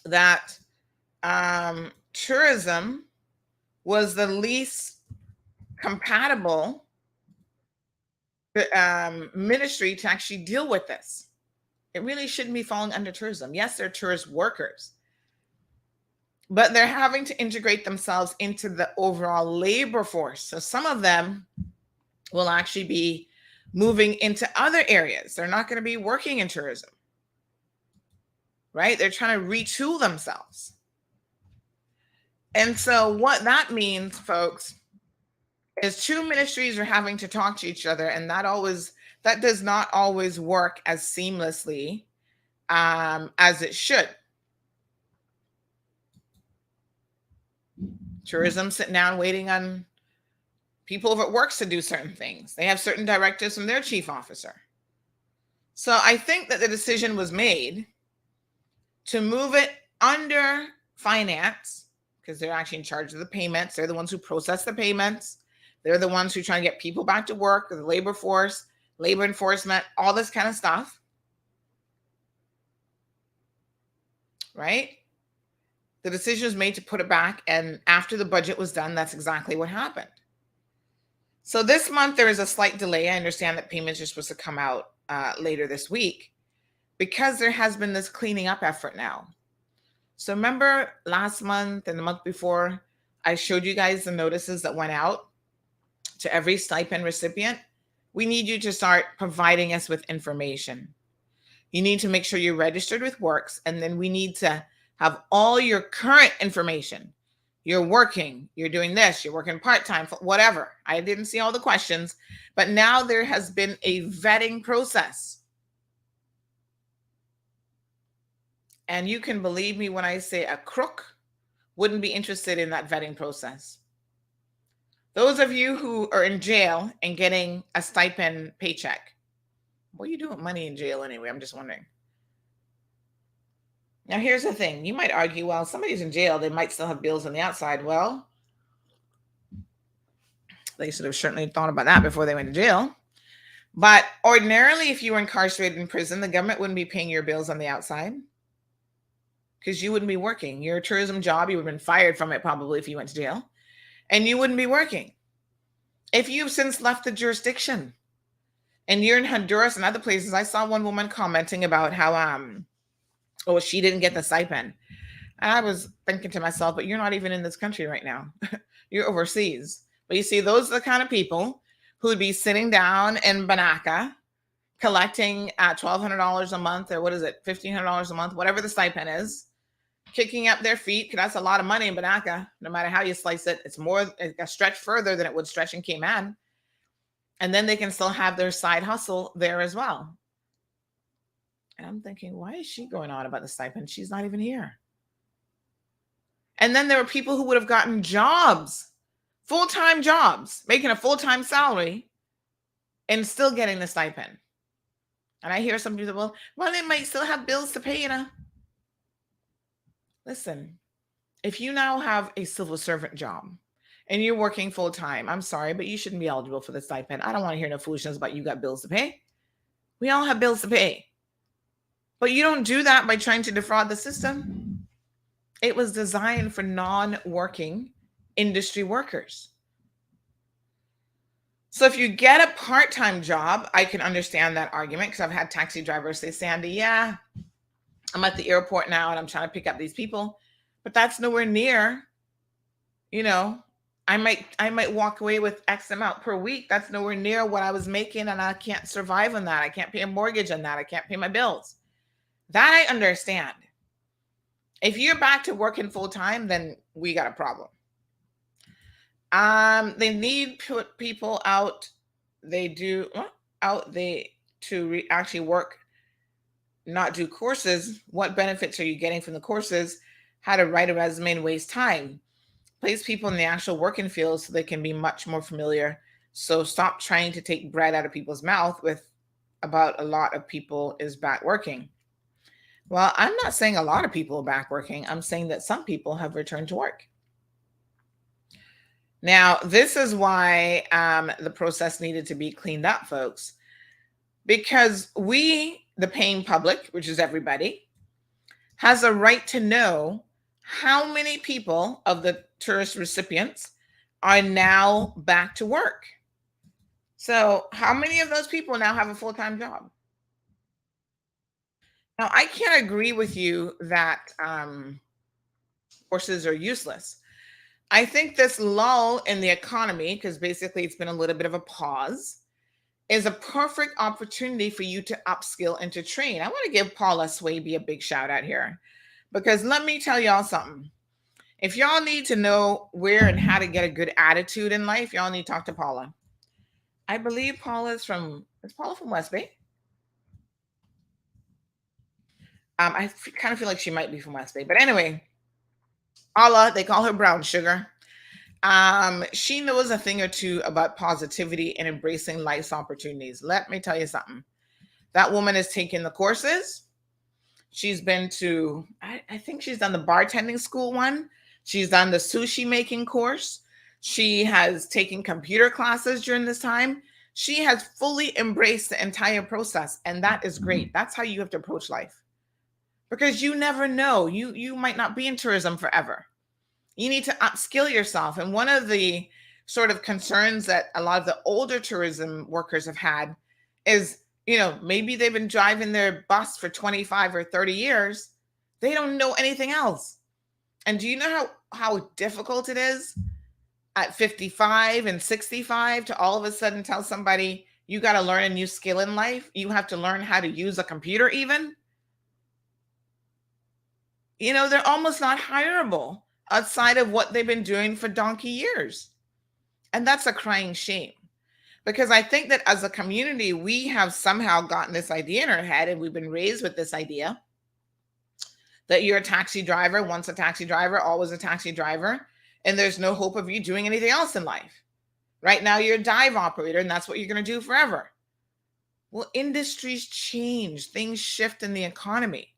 that tourism was the least compatible ministry to actually deal with this. It really shouldn't be falling under tourism. Yes, they're tourist workers, but they're having to integrate themselves into the overall labor force. So some of them will actually be moving into other areas. They're not going to be working in tourism, right? They're trying to retool themselves. And so what that means, folks, is two ministries are having to talk to each other, and that does not always work as seamlessly as it should. Tourism sitting down waiting on people over at works to do certain things. They have certain directives from their chief officer. So I think that the decision was made to move it under finance, because they're actually in charge of the payments. They're the ones who process the payments. They're the ones who try to get people back to work, the labor force, labor enforcement, all this kind of stuff. Right? The decision was made to put it back, and after the budget was done, that's exactly what happened. So this month, there is a slight delay. I understand that payments are supposed to come out later this week, because there has been this cleaning up effort now. So remember last month and the month before, I showed you guys the notices that went out to every stipend recipient. We need you to start providing us with information. You need to make sure you're registered with Works, and then we need to have all your current information. You're working, you're doing this, you're working part-time, whatever. I didn't see all the questions, but now there has been a vetting process. And you can believe me when I say a crook wouldn't be interested in that vetting process. Those of you who are in jail and getting a stipend paycheck, what are you doing with money in jail anyway? I'm just wondering. Now, here's the thing. You might argue, well, somebody's in jail, they might still have bills on the outside. Well, they should have certainly thought about that before they went to jail. But ordinarily, if you were incarcerated in prison, the government wouldn't be paying your bills on the outside, because you wouldn't be working. Your tourism job, you would have been fired from it probably if you went to jail, and you wouldn't be working. If you've since left the jurisdiction, And you're in Honduras and other places. I saw one woman commenting about how she didn't get the stipend. And I was thinking to myself, but you're not even in this country right now. You're overseas. But you see, those are the kind of people who would be sitting down in Banaka collecting $1,200 a month, or what is it, $1,500 a month, whatever the stipend is, kicking up their feet, because that's a lot of money in Banaka. No matter how you slice it, it's a stretch further than it would stretch in Cayman. And then they can still have their side hustle there as well. And I'm thinking, why is she going on about the stipend? She's not even here. And then there were people who would have gotten jobs, full-time jobs, making a full-time salary and still getting the stipend. And I hear some people, well, they might still have bills to pay, Listen, if you now have a civil servant job and you're working full-time, I'm sorry, but you shouldn't be eligible for the stipend. I don't want to hear no foolishness about you got bills to pay. We all have bills to pay. But you don't do that by trying to defraud the system. It was designed for non-working industry workers. So if you get a part-time job, I can understand that argument, because I've had taxi drivers say, Sandy, yeah, I'm at the airport now and I'm trying to pick up these people, but that's nowhere near, I might walk away with X amount per week. That's nowhere near what I was making, and I can't survive on that. I can't pay a mortgage on that. I can't pay my bills. That I understand. If you're back to working full time, then we got a problem. They need put people out. They do actually work, not do courses. What benefits are you getting from the courses? How to write a resume and waste time. Place people in the actual working field so they can be much more familiar. So stop trying to take bread out of people's mouth with about a lot of people is back working. Well, I'm not saying a lot of people are back working. I'm saying that some people have returned to work. Now, this is why the process needed to be cleaned up, folks, because we, the paying public, which is everybody, has a right to know how many people of the tourist recipients are now back to work. So how many of those people now have a full-time job? Now, I can't agree with you that courses are useless. I think this lull in the economy, because basically it's been a little bit of a pause, is a perfect opportunity for you to upskill and to train. I want to give Paula Swaby a big shout out here, because let me tell y'all something. If y'all need to know where and how to get a good attitude in life, y'all need to talk to Paula. I believe is Paula from West Bay? I kind of feel like she might be from West Bay, but anyway, Paula, they call her brown sugar. She knows a thing or two about positivity and embracing life's opportunities. Let me tell you something. That woman has taken the courses. She's been to, I think she's done the bartending school one. She's done the sushi making course. She has taken computer classes during this time. She has fully embraced the entire process, and that is great. That's how you have to approach life, because you never know. You might not be in tourism forever. You need to upskill yourself. And one of the sort of concerns that a lot of the older tourism workers have had is, maybe they've been driving their bus for 25 or 30 years. They don't know anything else. And do you know how difficult it is at 55 and 65 to all of a sudden tell somebody you got to learn a new skill in life? You have to learn how to use a computer even. They're almost not hireable outside of what they've been doing for donkey years. And that's a crying shame, because I think that as a community, we have somehow gotten this idea in our head, and we've been raised with this idea that you're a taxi driver, once a taxi driver, always a taxi driver, and there's no hope of you doing anything else in life. Right now, you're a dive operator, and that's what you're going to do forever. Well, industries change, things shift in the economy.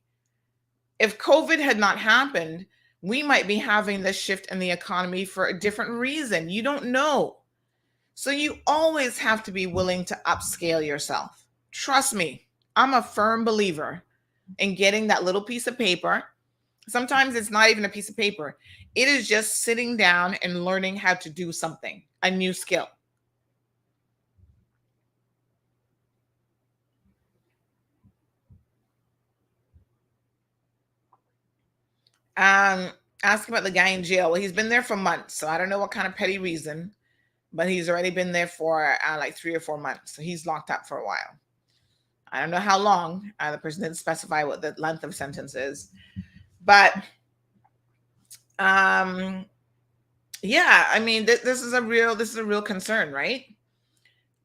If COVID had not happened, we might be having this shift in the economy for a different reason. You don't know. So you always have to be willing to upscale yourself. Trust me, I'm a firm believer in getting that little piece of paper. Sometimes it's not even a piece of paper. It is just sitting down and learning how to do something, a new skill. Ask about the guy in jail. Well, he's been there for months, so I don't know what kind of petty reason, but he's already been there for like 3 or 4 months. So he's locked up for a while. I don't know how long. The person didn't specify what the length of sentence is, but yeah, I mean, this is a real concern, right?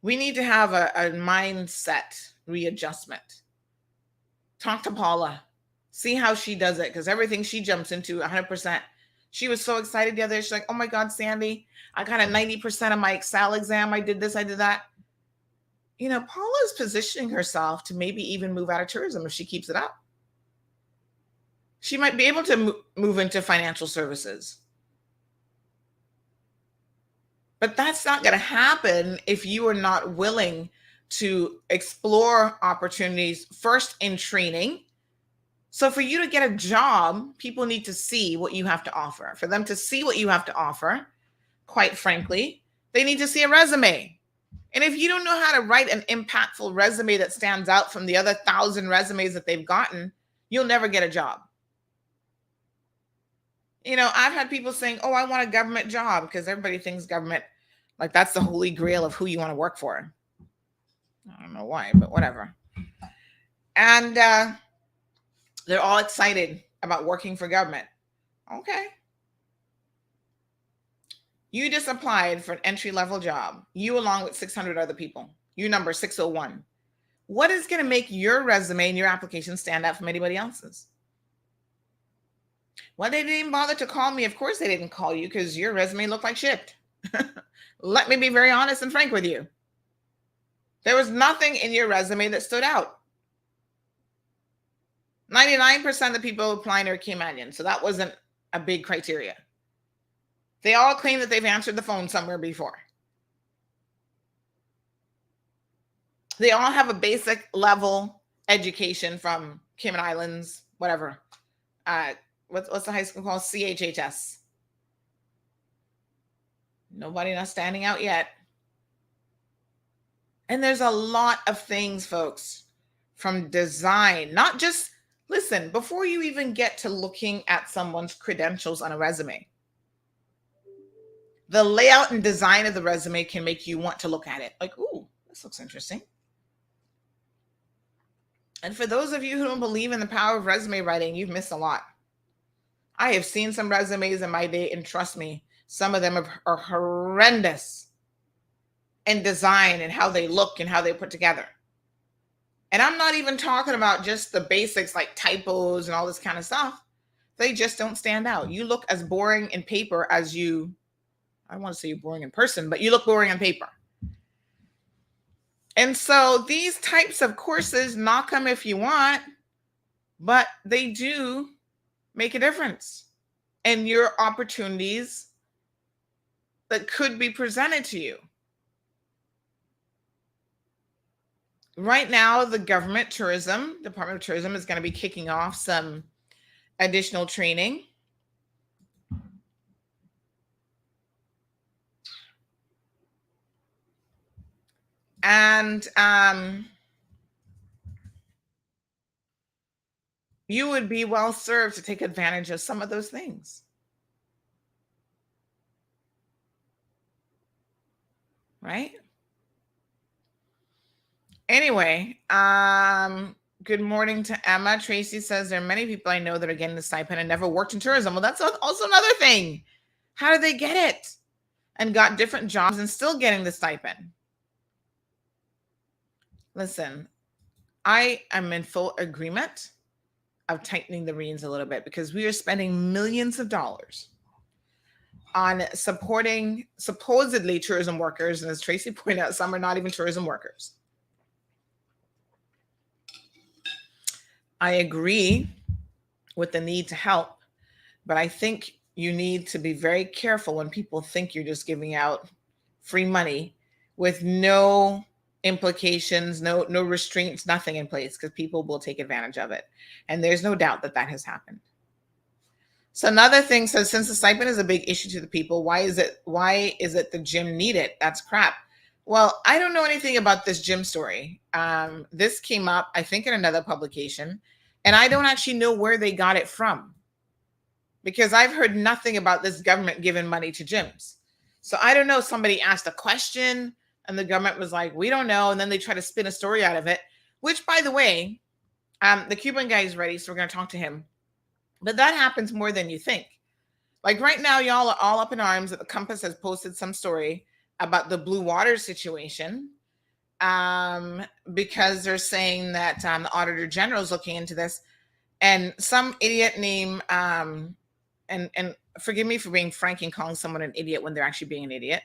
We need to have a mindset readjustment. Talk to Paula, see how she does it, because everything she jumps into 100%. She was so excited the other day. She's like, "Oh my God, Sandy, I got a 90% on my Excel exam. I did this, I did that." You know, Paula's positioning herself to maybe even move out of tourism if she keeps it up. She might be able to move into financial services. But that's not going to happen if you are not willing to explore opportunities first in training. So for you to get a job, people need to see what you have to offer. For them to see what you have to offer, quite frankly, they need to see a resume. And if you don't know how to write an impactful resume that stands out from the other 1,000 resumes that they've gotten, you'll never get a job. You know, I've had people saying, "Oh, I want a government job," because everybody thinks government, like that's the holy grail of who you want to work for. I don't know why, but whatever. And they're all excited about working for government. Okay. You just applied for an entry-level job. You along with 600 other people. You number 601. What is going to make your resume and your application stand out from anybody else's? Well, they didn't even bother to call me. Of course they didn't call you because your resume looked like shit. Let me be very honest and frank with you. There was nothing in your resume that stood out. 99% of the people applying are Caymanian, so that wasn't a big criteria. They all claim that they've answered the phone somewhere before. They all have a basic level education from Cayman Islands, whatever. What's the high school called? CHHS. Nobody not standing out yet. And there's a lot of things, folks, from design, not just, listen, before you even get to looking at someone's credentials on a resume, the layout and design of the resume can make you want to look at it. Like, ooh, this looks interesting. And for those of you who don't believe in the power of resume writing, you've missed a lot. I have seen some resumes in my day, and trust me, some of them are horrendous in design and how they look and how they put together. And I'm not even talking about just the basics like typos and all this kind of stuff. They just don't stand out. You look as boring in paper as you, I don't want to say you're boring in person, but you look boring on paper. And so these types of courses, knock them if you want, but they do make a difference in your opportunities that could be presented to you. Right now, the Department of Tourism is going to be kicking off some additional training. And you would be well served to take advantage of some of those things. Right? Anyway, good morning to Emma. Tracy says there are many people I know that are getting the stipend and never worked in tourism. Well, that's also another thing. How did they get it? And got different jobs and still getting the stipend. Listen, I am in full agreement of tightening the reins a little bit because we are spending millions of dollars on supporting supposedly tourism workers. And as Tracy pointed out, some are not even tourism workers. I agree with the need to help, but I think you need to be very careful when people think you're just giving out free money with no implications, no restraints, nothing in place, because people will take advantage of it. And there's no doubt that has happened. So another thing says, since the stipend is a big issue to the people, why is it the gym need it? That's crap. Well, I don't know anything about this gym story. This came up, I think, in another publication, and I don't actually know where they got it from. because I've heard nothing about this government giving money to gyms. So I don't know. Somebody asked a question and the government was like, we don't know. And then they try to spin a story out of it, which, by the way, the Cuban guy is ready. So we're going to talk to him. But that happens more than you think. Like right now, y'all are all up in arms that the Compass has posted some story about the blue water situation, because they're saying that the Auditor General is looking into this. And some idiot named, and forgive me for being frank and calling someone an idiot when they're actually being an idiot.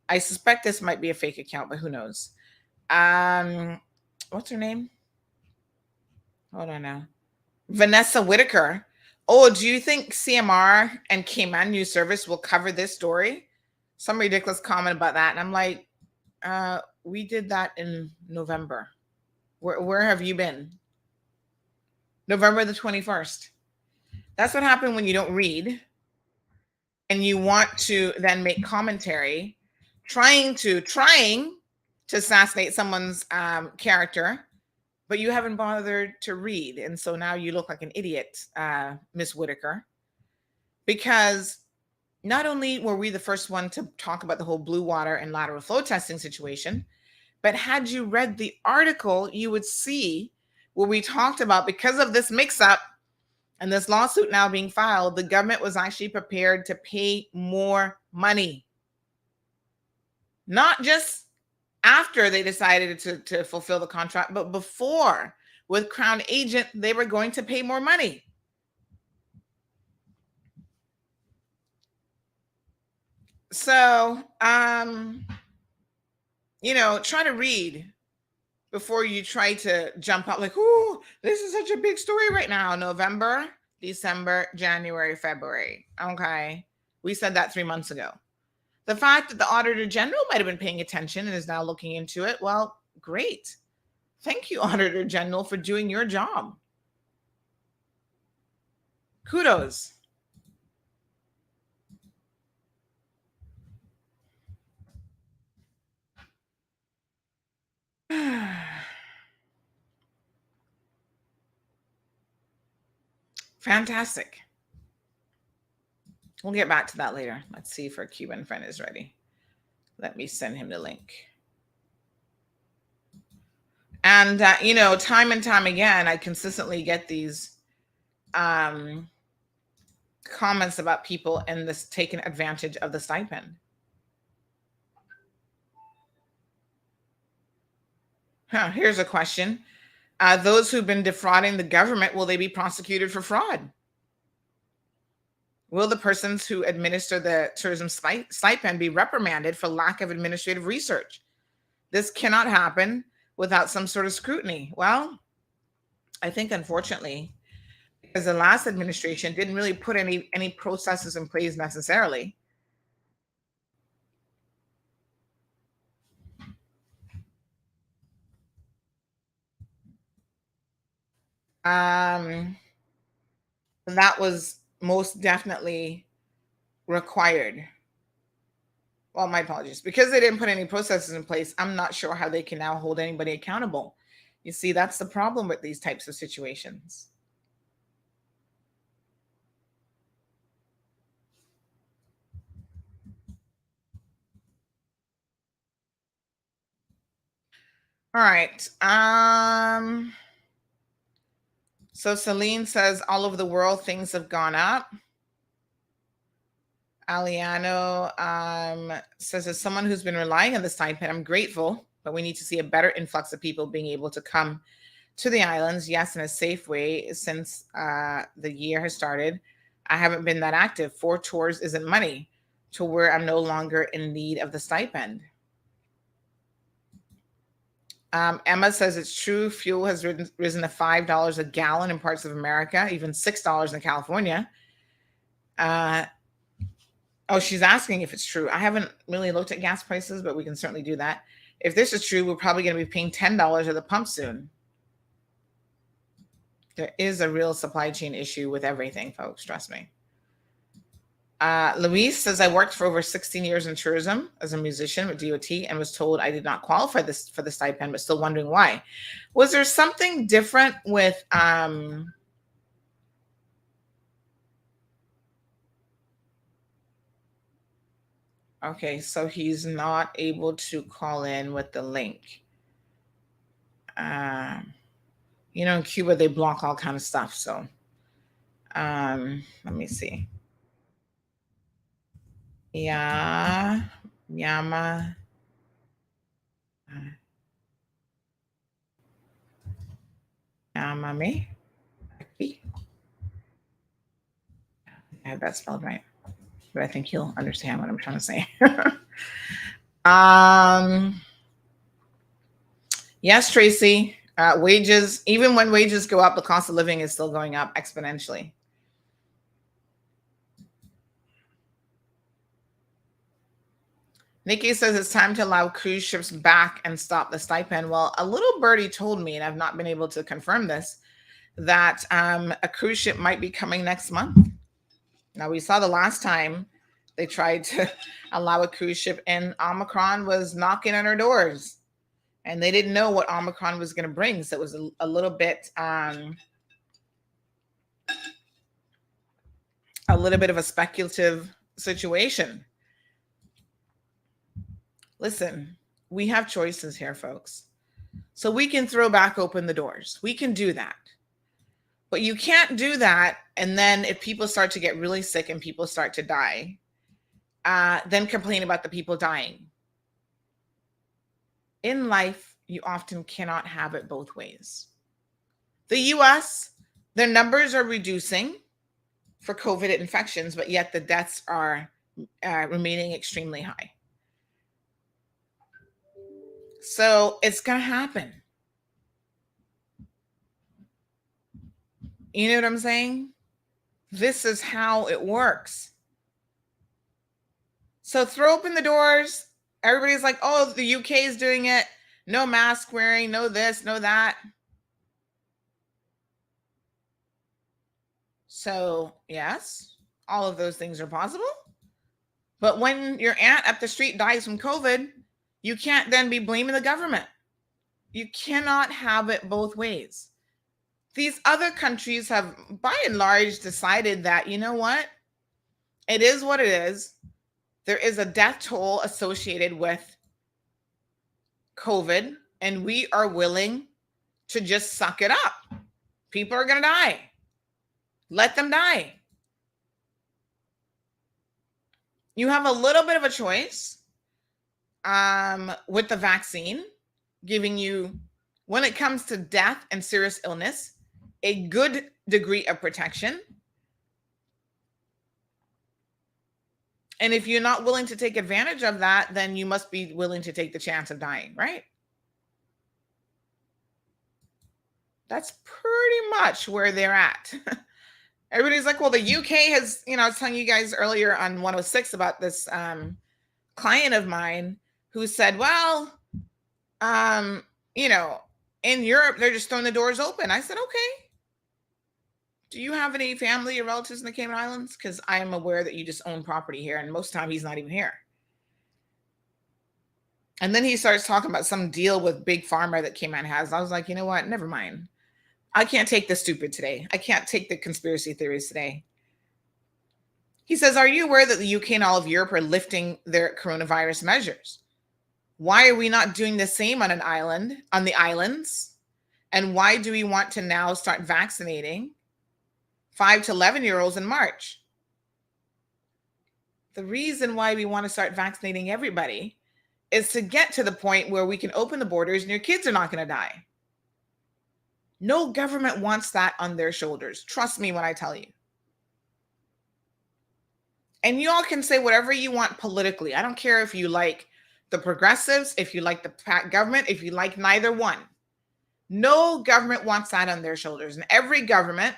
I suspect this might be a fake account, but who knows? What's her name? Hold on now. Vanessa Whitaker. Oh, do you think CMR and Cayman News Service will cover this story? Some ridiculous comment about that. And I'm like, we did that in November. Where have you been? November the 21st. That's what happened when you don't read and you want to then make commentary, trying to assassinate someone's character, but you haven't bothered to read. And so now you look like an idiot, Miss Whitaker, because not only were we the first one to talk about the whole blue water and lateral flow testing situation, but had you read the article, you would see where we talked about, because of this mix-up and this lawsuit now being filed, the government was actually prepared to pay more money. Not just after they decided to fulfill the contract, but before, with Crown Agent, they were going to pay more money. So, try to read before you try to jump up like, "Ooh, this is such a big story right now." November, December, January, February. Okay. We said that 3 months ago. The fact that the Auditor General might have been paying attention and is now looking into it, well, great. Thank you, Auditor General, for doing your job. Kudos. Fantastic. We'll get back to that later. Let's see if our Cuban friend is ready. Let me send him the link. And, time and time again, I consistently get these comments about people and this taking advantage of the stipend. Here's a question. Those who've been defrauding the government, will they be prosecuted for fraud? Will the persons who administer the tourism stipend be reprimanded for lack of administrative research? This cannot happen without some sort of scrutiny. Well, I think unfortunately, because the last administration didn't really put any processes in place necessarily. That was most definitely required. Well, my apologies. Because they didn't put any processes in place, I'm not sure how they can now hold anybody accountable. You see, that's the problem with these types of situations. All right. So Celine says, all over the world, things have gone up. Aliano says, as someone who's been relying on the stipend, I'm grateful, but we need to see a better influx of people being able to come to the islands, yes, in a safe way. Since the year has started, I haven't been that active. 4 tours isn't money to where I'm no longer in need of the stipend. Emma says it's true. Fuel has risen to $5 a gallon in parts of America, even $6 in California. She's asking if it's true. I haven't really looked at gas prices, but we can certainly do that. If this is true, we're probably going to be paying $10 at the pump soon. There is a real supply chain issue with everything, folks. Trust me. Luis says, I worked for over 16 years in tourism as a musician with DOT and was told I did not qualify for the stipend, but still wondering why. Was there something different with Okay, so he's not able to call in with the link. In Cuba, they block all kind of stuff. So let me see. Yeah, Yama. Yamame. I have that spelled right, but I think you'll understand what I'm trying to say. Yes, Tracy. Wages, even when wages go up, the cost of living is still going up exponentially. Nikki says it's time to allow cruise ships back and stop the stipend. Well, a little birdie told me, and I've not been able to confirm this, that a cruise ship might be coming next month. Now, we saw the last time they tried to allow a cruise ship, and Omicron was knocking on our doors. And they didn't know what Omicron was going to bring. So it was a little bit of a speculative situation. Listen, we have choices here, folks. So we can throw back open the doors. We can do that. But you can't do that. And then if people start to get really sick and people start to die, then complain about the people dying. In life, you often cannot have it both ways. The US, their numbers are reducing for COVID infections, but yet the deaths are remaining extremely high. So it's going to happen. You know what I'm saying? This is how it works. So throw open the doors. Everybody's like, oh, the UK is doing it. No mask wearing, no this, no that. So yes, all of those things are possible. But when your aunt up the street dies from COVID, you can't then be blaming the government. You cannot have it both ways. These other countries have, by and large, decided that, you know what? It is what it is. There is a death toll associated with COVID, and we are willing to just suck it up. People are going to die. Let them die. You have a little bit of a choice with the vaccine, giving you, when it comes to death and serious illness, a good degree of protection. And if you're not willing to take advantage of that, then you must be willing to take the chance of dying, right? That's pretty much where they're at. Everybody's like, well, the UK has, I was telling you guys earlier on 106 about this client of mine who said, well, in Europe, they're just throwing the doors open. I said, okay. Do you have any family or relatives in the Cayman Islands? Because I am aware that you just own property here, and most of the time he's not even here. And then he starts talking about some deal with Big Pharma that Cayman has. I was like, you know what? Never mind. I can't take the stupid today. I can't take the conspiracy theories today. He says, are you aware that the UK and all of Europe are lifting their coronavirus measures? Why are we not doing the same on the islands? And why do we want to now start vaccinating 5 to 11-year-olds in March? The reason why we want to start vaccinating everybody is to get to the point where we can open the borders and your kids are not going to die. No government wants that on their shoulders. Trust me when I tell you. And you all can say whatever you want politically. I don't care if you like the progressives, if you like the government, if you like neither one. No government wants that on their shoulders. And every government,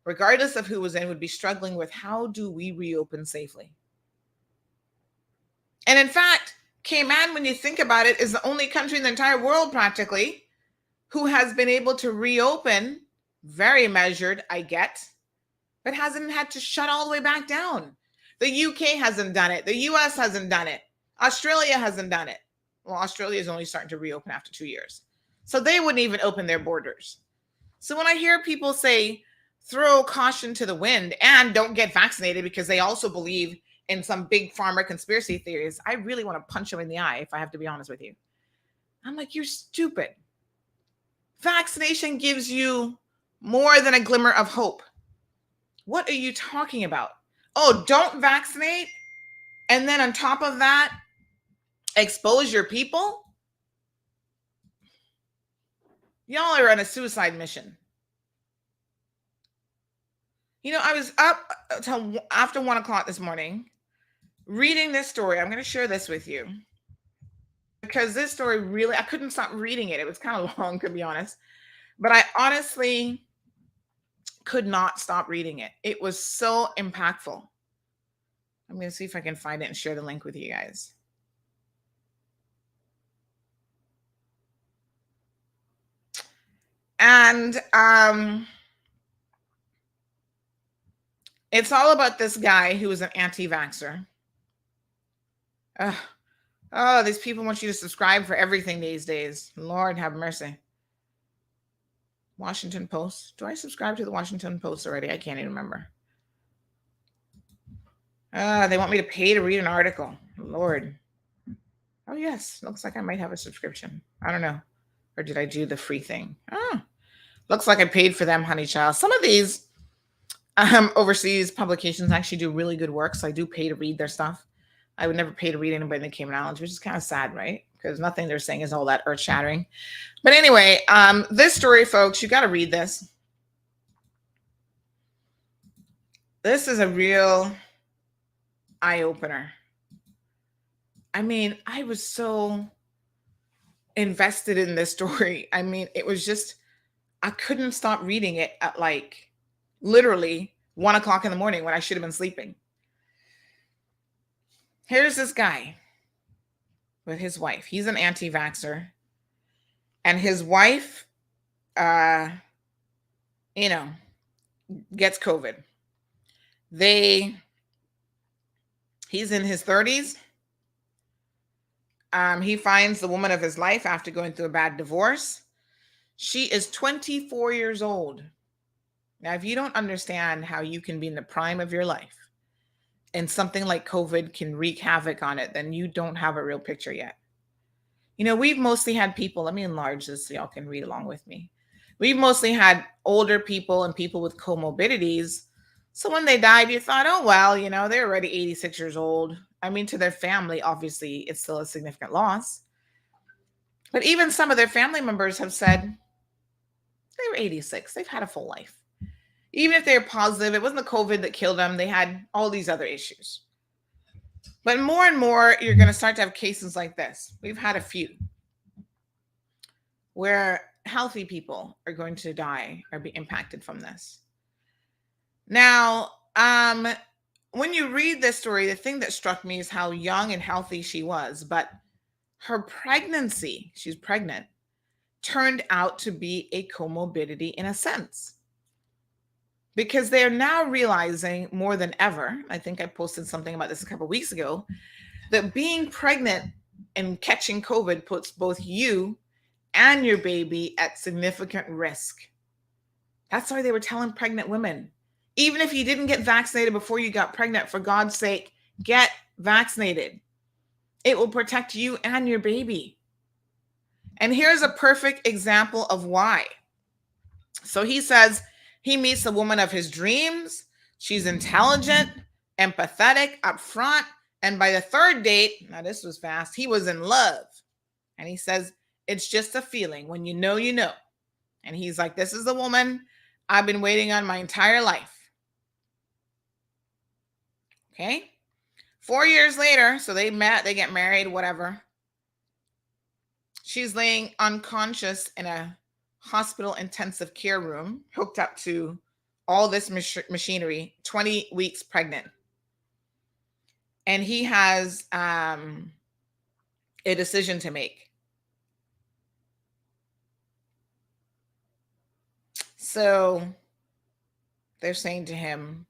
regardless of who was in, would be struggling with, how do we reopen safely? And in fact, Cayman, when you think about it, is the only country in the entire world practically who has been able to reopen, very measured, I get, but hasn't had to shut all the way back down. The UK hasn't done it. The US hasn't done it. Australia hasn't done it. Well, Australia is only starting to reopen after 2 years. So they wouldn't even open their borders. So when I hear people say, throw caution to the wind and don't get vaccinated because they also believe in some big pharma conspiracy theories, I really want to punch him in the eye, if I have to be honest with you. I'm like, you're stupid. Vaccination gives you more than a glimmer of hope. What are you talking about? Oh, don't vaccinate? And then on top of that, expose your people? Y'all are on a suicide mission. You know, I was up till after 1 o'clock this morning reading this story. I'm going to share this with you because this story really, I couldn't stop reading it. It was kind of long, to be honest, but I honestly could not stop reading it. It was so impactful. I'm going to see if I can find it and share the link with you guys. And it's all about this guy who was an anti-vaxxer. Oh, these people want you to subscribe for everything these days. Lord have mercy. Washington Post. Do I subscribe to the Washington Post already? I can't even remember. They want me to pay to read an article. Lord. Oh, yes. Looks like I might have a subscription. I don't know. Or did I do the free thing? Looks like I paid for them, honey child. Some of these overseas publications actually do really good work, so I do pay to read their stuff. I would never pay to read anybody in the Cayman Islands, which is kind of sad, right? Because nothing they're saying is all that earth-shattering. But anyway, this story, folks, you got to read this. This is a real eye-opener. I mean, I was so invested in this story. I mean, it was just, I couldn't stop reading it at like literally 1 o'clock in the morning when I should have been sleeping. Here's this guy with his wife. He's an anti-vaxxer. And his wife, gets COVID. He's in his 30s. He finds the woman of his life after going through a bad divorce. She is 24 years old. Now, if you don't understand how you can be in the prime of your life and something like COVID can wreak havoc on it, then you don't have a real picture yet. You know, we've mostly had people, let me enlarge this so y'all can read along with me. We've mostly had older people and people with comorbidities. So when they died, you thought, oh, well, they're already 86 years old. I mean, to their family, obviously, it's still a significant loss. But even some of their family members have said they were 86. They've had a full life. Even if they're positive, it wasn't the COVID that killed them. They had all these other issues. But more and more, you're going to start to have cases like this. We've had a few where healthy people are going to die or be impacted from this. Now, when you read this story, the thing that struck me is how young and healthy she was. But her pregnancy, she's pregnant, turned out to be a comorbidity in a sense. Because they're now realizing more than ever, I think I posted something about this a couple of weeks ago, that being pregnant and catching COVID puts both you and your baby at significant risk. That's why they were telling pregnant women, even if you didn't get vaccinated before you got pregnant, for God's sake, get vaccinated. It will protect you and your baby. And here's a perfect example of why. So he says, he meets the woman of his dreams. She's intelligent, empathetic, upfront. And by the third date, now this was fast, he was in love. And he says, it's just a feeling. When you know, you know. And he's like, this is the woman I've been waiting on my entire life. Okay. 4 years later, so they met, they get married, whatever. She's laying unconscious in a hospital intensive care room, hooked up to all this machinery, 20 weeks pregnant. And he has a decision to make. So they're saying to him,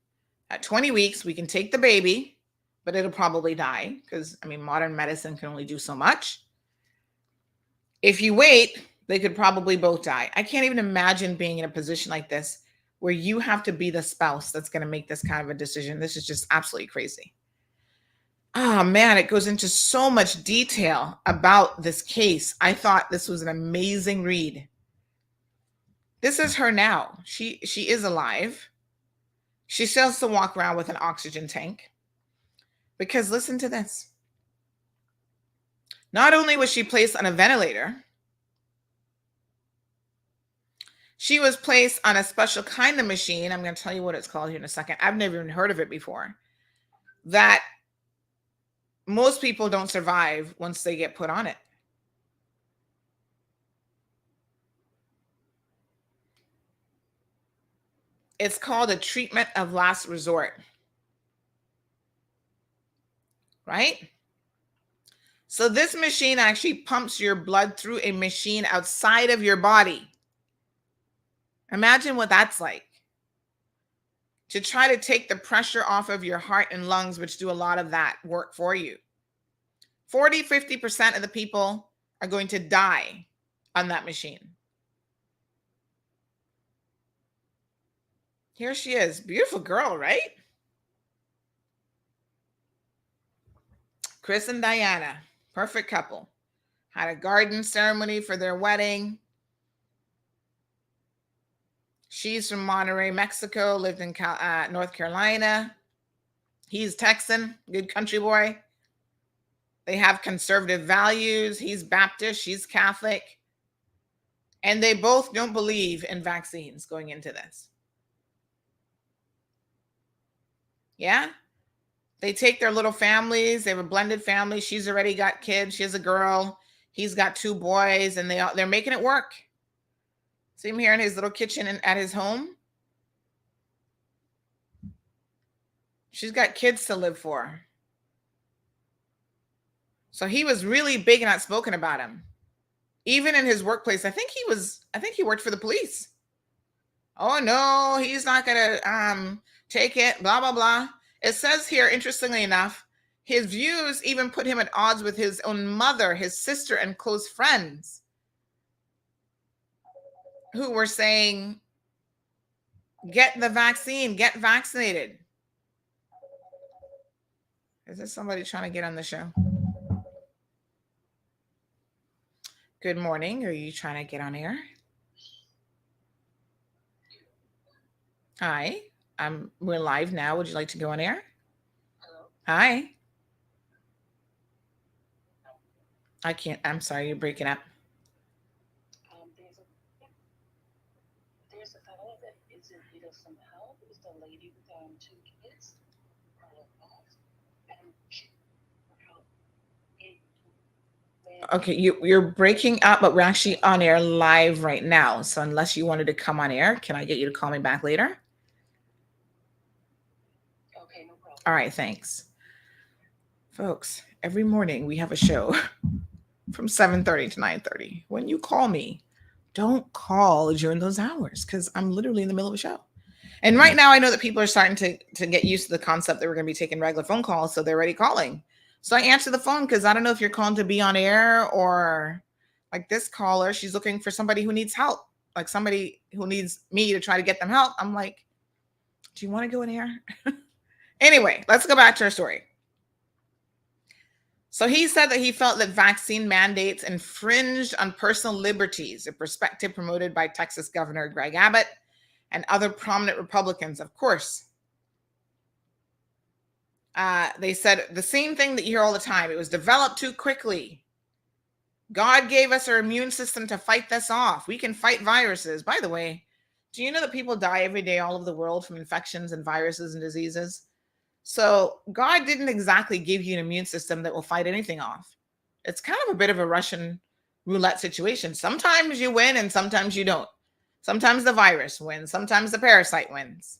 at 20 weeks, we can take the baby, but it'll probably die because, modern medicine can only do so much. If you wait, they could probably both die. I can't even imagine being in a position like this where you have to be the spouse that's going to make this kind of a decision. This is just absolutely crazy. Oh man, it goes into so much detail about this case. I thought this was an amazing read. This is her now. She is alive. She still has to walk around with an oxygen tank. Because listen to this. Not only was she placed on a ventilator, she was placed on a special kind of machine. I'm going to tell you what it's called here in a second. I've never even heard of it before. That most people don't survive once they get put on it. It's called a treatment of last resort. Right? So this machine actually pumps your blood through a machine outside of your body. Imagine what that's like. To try to take the pressure off of your heart and lungs, which do a lot of that work for you. 40-50% of the people are going to die on that machine. Here she is. Beautiful girl, right? Chris and Diana, perfect couple. Had a garden ceremony for their wedding. She's from Monterrey, Mexico, lived in North Carolina. He's Texan, good country boy. They have conservative values. He's Baptist, she's Catholic. And they both don't believe in vaccines going into this. Yeah? They take their little families. They have a blended family. She's already got kids. She has a girl. He's got 2 boys, and they're making it work. See him here in his little kitchen at his home. She's got kids to live for. So he was really big and outspoken about him. Even in his workplace, I think he worked for the police. Oh no, he's not gonna take it, blah, blah, blah. It says here, interestingly enough, his views even put him at odds with his own mother, his sister, and close friends who were saying, get the vaccine, get vaccinated. Is there somebody trying to get on the show? Good morning. Are you trying to get on air? Hi. We're live now. Would you like to go on air? Hello. Hi. I can't. I'm sorry. You're breaking up. There's a fellow that is in need of some help. Is the lady with 2 kids? Okay, you're breaking up, but we're actually on air live right now. So unless you wanted to come on air, can I get you to call me back later? Okay, no problem. All right, thanks. Folks, every morning we have a show from 7:30 to 9:30. When you call me, don't call during those hours because I'm literally in the middle of a show. And right now I know that people are starting to get used to the concept that we're going to be taking regular phone calls, so they're already calling. So I answer the phone because I don't know if you're calling to be on air or like this caller, she's looking for somebody who needs help, like somebody who needs me to try to get them help. I'm like, do you want to go in air? Anyway, let's go back to our story. So he said that he felt that vaccine mandates infringed on personal liberties, a perspective promoted by Texas Governor Greg Abbott and other prominent Republicans, of course. They said the same thing that you hear all the time. It was developed too quickly. God gave us our immune system to fight this off. We can fight viruses. By the way, do you know that people die every day all over the world from infections and viruses and diseases? So God didn't exactly give you an immune system that will fight anything off. It's kind of a bit of a Russian roulette situation. Sometimes you win and sometimes you don't. Sometimes the virus wins. Sometimes the parasite wins.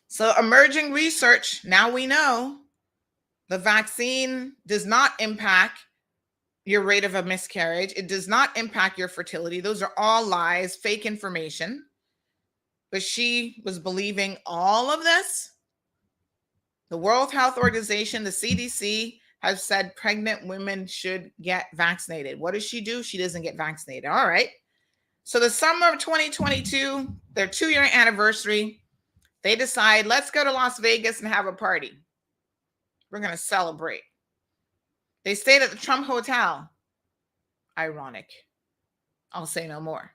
So emerging research, now we know the vaccine does not impact your rate of a miscarriage. It does not impact your fertility. Those are all lies, fake information. But she was believing all of this. The World Health Organization, the CDC, has said pregnant women should get vaccinated. What does she do? She doesn't get vaccinated. All right. So the summer of 2022, their 2-year anniversary, They decide, let's go to Las Vegas and have a party. We're going to celebrate. They stayed at the Trump Hotel. Ironic. I'll say no more.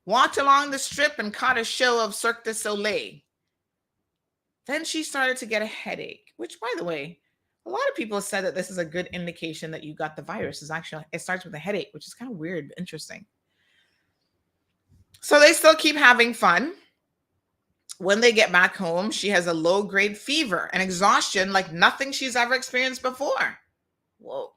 Walked along the strip and caught a show of Cirque du Soleil. Then she started to get a headache, which, by the way, a lot of people said that this is a good indication that you got the virus. It starts with a headache, which is kind of weird, interesting. So they still keep having fun. When they get back home, she has a low-grade fever and exhaustion like nothing she's ever experienced before. Whoa.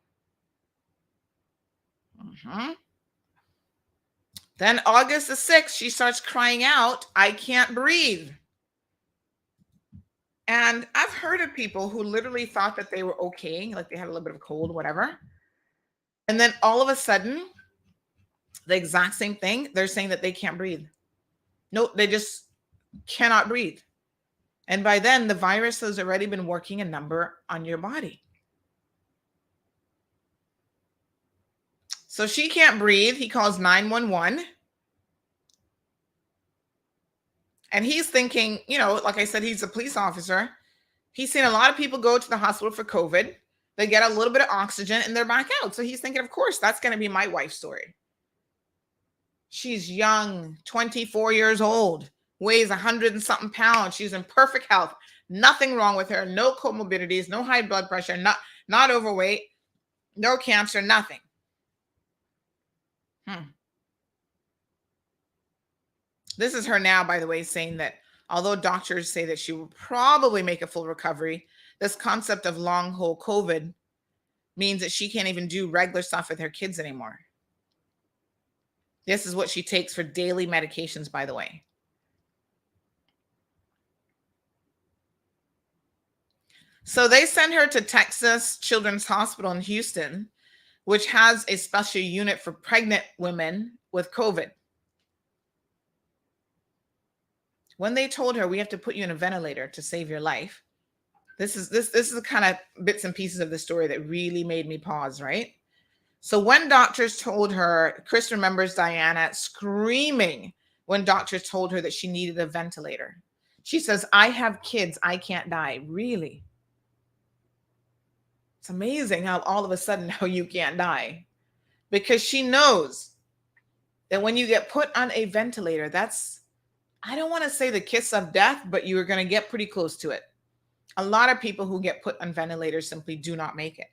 Then August the 6th, she starts crying out, I can't breathe. And I've heard of people who literally thought that they were okay, like they had a little bit of a cold, whatever. And then all of a sudden, the exact same thing, they're saying that they can't breathe. No, they just cannot breathe. And by then, the virus has already been working a number on your body. So she can't breathe. He calls 911. And he's thinking, like I said, he's a police officer. He's seen a lot of people go to the hospital for COVID. They get a little bit of oxygen and they're back out. So he's thinking, of course, that's going to be my wife's story. She's young, 24 years old, weighs 100 and something pounds. She's in perfect health. Nothing wrong with her. No comorbidities, no high blood pressure, not overweight, no cancer, nothing. This is her now, by the way, saying that although doctors say that she will probably make a full recovery, this concept of long haul COVID means that she can't even do regular stuff with her kids anymore. This is what she takes for daily medications, by the way. So they send her to Texas Children's Hospital in Houston, which has a special unit for pregnant women with COVID. When they told her, we have to put you in a ventilator to save your life. This is the kind of bits and pieces of the story that really made me pause, right? So when doctors told her, Chris remembers Diana screaming when doctors told her that she needed a ventilator. She says, I have kids, I can't die. Really? It's amazing how all of a sudden now you can't die. Because she knows that when you get put on a ventilator, that's, I don't want to say the kiss of death, but you are going to get pretty close to it. A lot of people who get put on ventilators simply do not make it.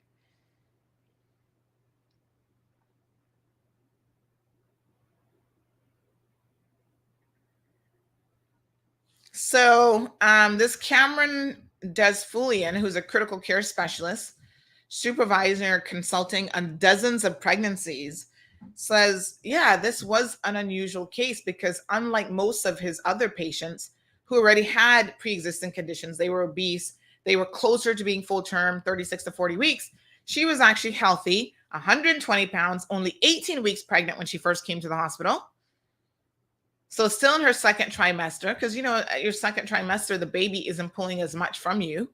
So this Cameron Desfoulian, who's a critical care specialist, supervising or consulting on dozens of pregnancies, says, yeah, this was an unusual case because unlike most of his other patients who already had pre-existing conditions, they were obese, they were closer to being full-term, 36 to 40 weeks. She was actually healthy, 120 pounds, only 18 weeks pregnant when she first came to the hospital. So still in her second trimester, because, your second trimester, the baby isn't pulling as much from you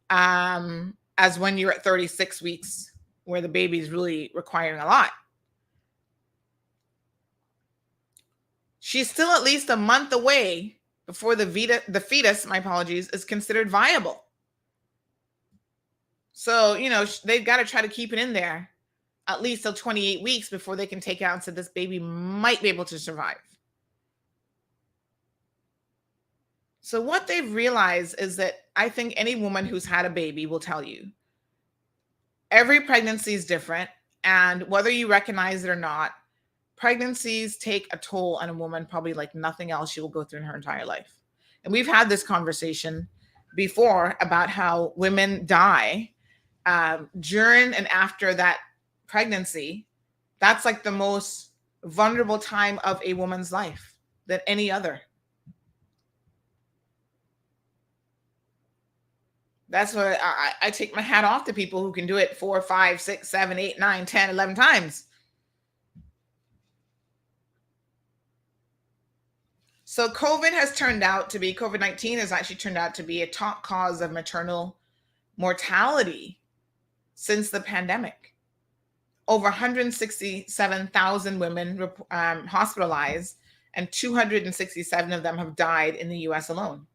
as when you're at 36 weeks, where the baby is really requiring a lot. She's still at least a month away before the fetus, my apologies, is considered viable. So, they've got to try to keep it in there at least till 28 weeks before they can take out and say this baby might be able to survive. So what they've realized is that I think any woman who's had a baby will tell you every pregnancy is different. And whether you recognize it or not, pregnancies take a toll on a woman, probably like nothing else she will go through in her entire life. And we've had this conversation before about how women die during and after that pregnancy. That's like the most vulnerable time of a woman's life than any other. That's what I take my hat off to people who can do it 4, 5, 6, 7, 8, 9, 10, 11 times. So COVID-19 has actually turned out to be a top cause of maternal mortality since the pandemic. Over 167,000 women hospitalized, and 267 of them have died in the US alone.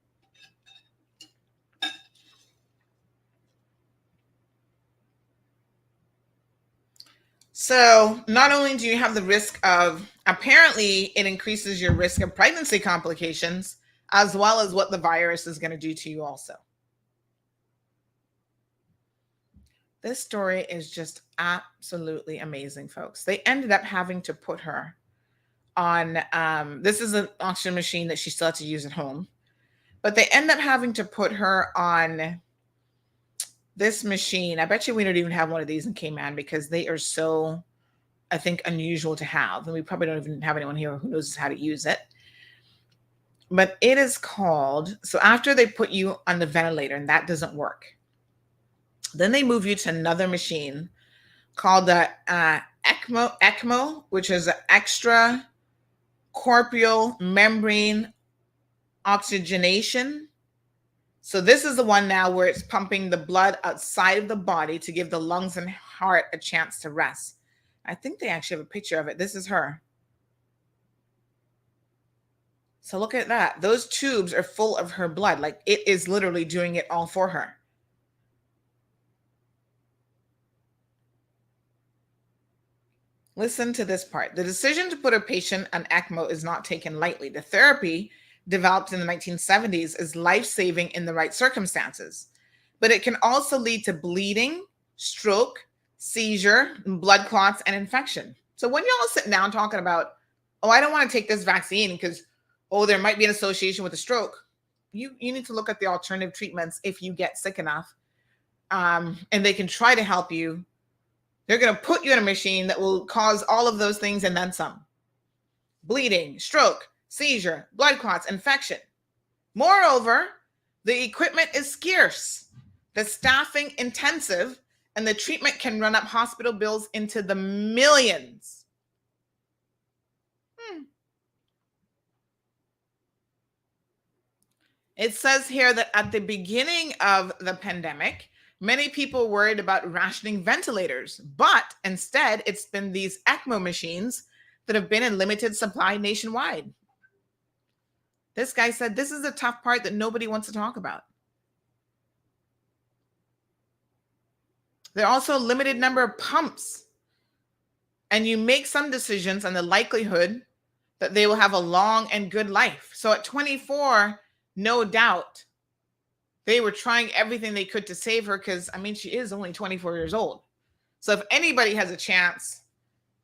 So not only do you have the risk of, apparently it increases your risk of pregnancy complications, as well as what the virus is going to do to you also. This story is just absolutely amazing, folks. They ended up having to put her on, this is an oxygen machine that she still had to use at home, but they end up having to put her on this machine. I bet you we don't even have one of these in Cayman because they are so, I think, unusual to have. And we probably don't even have anyone here who knows how to use it. But it is called, so after they put you on the ventilator and that doesn't work, then they move you to another machine called the ECMO, which is an extra corporeal membrane oxygenation. So this is the one now where it's pumping the blood outside of the body to give the lungs and heart a chance to rest. I think they actually have a picture of it. This is her. So look at that. Those tubes are full of her blood. Like, it is literally doing it all for her. Listen to this part. The decision to put a patient on ECMO is not taken lightly. The therapy developed in the 1970s is life-saving in the right circumstances, but it can also lead to bleeding, stroke, seizure, blood clots, and infection. So when y'all sit down talking about, oh, I don't want to take this vaccine because, oh, there might be an association with a stroke, you need to look at the alternative treatments if you get sick enough, and they can try to help you. They're going to put you in a machine that will cause all of those things and then some. Bleeding, stroke, seizure, blood clots, infection. Moreover, the equipment is scarce, the staffing intensive, and the treatment can run up hospital bills into the millions. It says here that at the beginning of the pandemic, many people worried about rationing ventilators, but instead it's been these ECMO machines that have been in limited supply nationwide. This guy said this is the tough part that nobody wants to talk about. There are also a limited number of pumps, and you make some decisions on the likelihood that they will have a long and good life. So at 24, no doubt, they were trying everything they could to save her because, I mean, she is only 24 years old. So if anybody has a chance,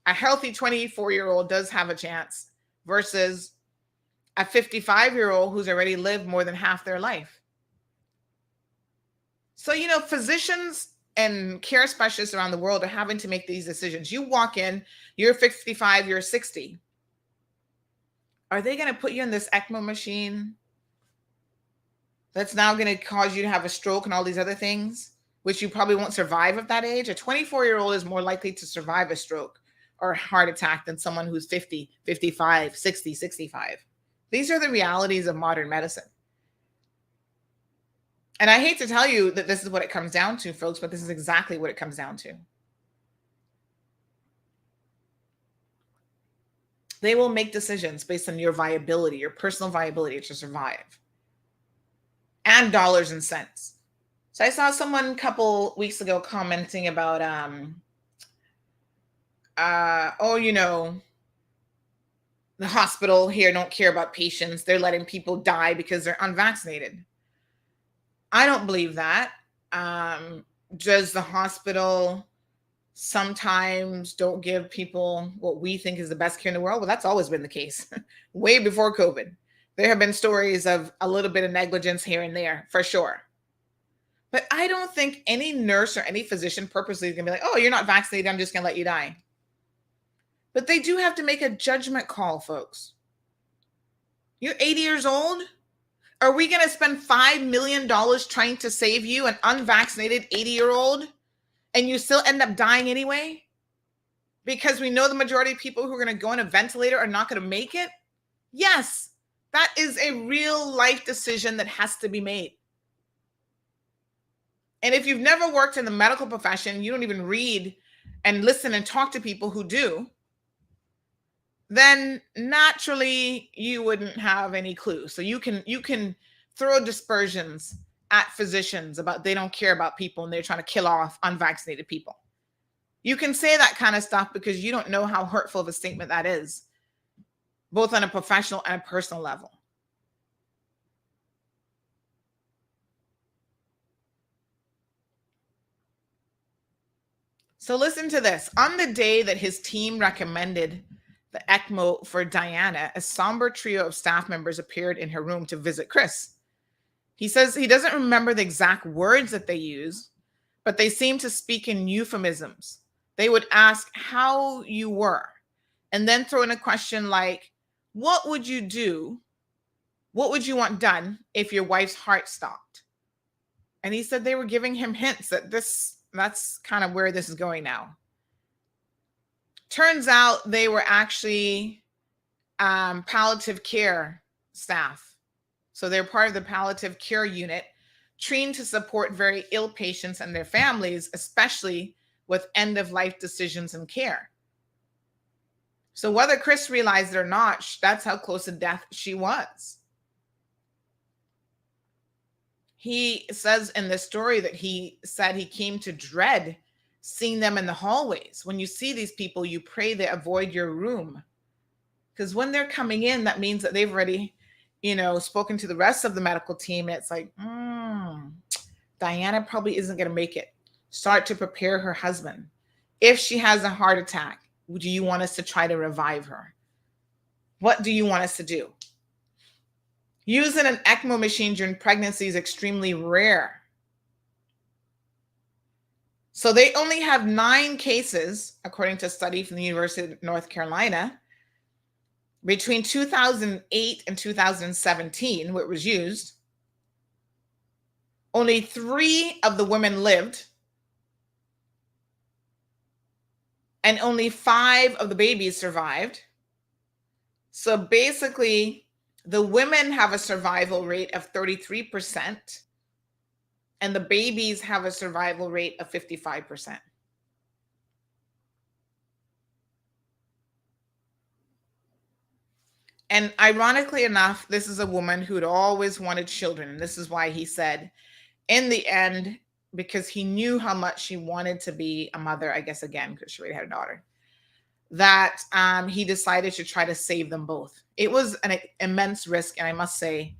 a healthy 24-year-old does have a chance versus a 55-year-old who's already lived more than half their life. So, you know, physicians and care specialists around the world are having to make these decisions. You walk in, you're 55, you're 60. Are they going to put you in this ECMO machine that's now going to cause you to have a stroke and all these other things, which you probably won't survive at that age? A 24-year-old is more likely to survive a stroke or a heart attack than someone who's 50, 55, 60, 65. These are the realities of modern medicine. And I hate to tell you that this is what it comes down to, folks, but this is exactly what it comes down to. They will make decisions based on your viability, your personal viability to survive, and dollars and cents. So I saw someone a couple weeks ago commenting about, you know, the hospital here don't care about patients. They're letting people die because they're unvaccinated. I don't believe that. Does the hospital sometimes don't give people what we think is the best care in the world? Well, that's always been the case. Way before COVID. There have been stories of a little bit of negligence here and there, for sure. But I don't think any nurse or any physician purposely is going to be like, oh, you're not vaccinated, I'm just going to let you die. But they do have to make a judgment call, folks. You're 80 years old? Are we going to spend $5 million trying to save you, an unvaccinated 80-year-old, and you still end up dying anyway? Because we know the majority of people who are going to go on a ventilator are not going to make it? Yes, that is a real life decision that has to be made. And if you've never worked in the medical profession, you don't even read and listen and talk to people who do, then naturally you wouldn't have any clue. So you can throw dispersions at physicians about they don't care about people and they're trying to kill off unvaccinated people. You can say that kind of stuff because you don't know how hurtful of a statement that is, both on a professional and a personal level. So listen to this. On the day that his team recommended the ECMO for Diana, a somber trio of staff members appeared in her room to visit Chris. He says he doesn't remember the exact words that they used, but they seemed to speak in euphemisms. They would ask how you were, and then throw in a question like, what would you do? What would you want done if your wife's heart stopped? And he said they were giving him hints that that's kind of where this is going now. Turns out they were actually palliative care staff. So they're part of the palliative care unit, trained to support very ill patients and their families, especially with end-of-life decisions and care. So whether Chris realized it or not, that's how close to death she was. He says in the story that he said he came to dread seeing them in the hallways. When you see these people, you pray they avoid your room. Because when they're coming in, that means that they've already, spoken to the rest of the medical team. It's like, Diana probably isn't going to make it. Start to prepare her husband. If she has a heart attack, do you want us to try to revive her? What do you want us to do? Using an ECMO machine during pregnancy is extremely rare. So they only have 9 cases, according to a study from the University of North Carolina, between 2008 and 2017, where it was used. Only 3 of the women lived, and only 5 of the babies survived. So basically, the women have a survival rate of 33%, and the babies have a survival rate of 55%. And ironically enough, this is a woman who had always wanted children. And this is why he said, in the end, because he knew how much she wanted to be a mother, I guess, again, because she already had a daughter, that he decided to try to save them both. It was an immense risk. And I must say,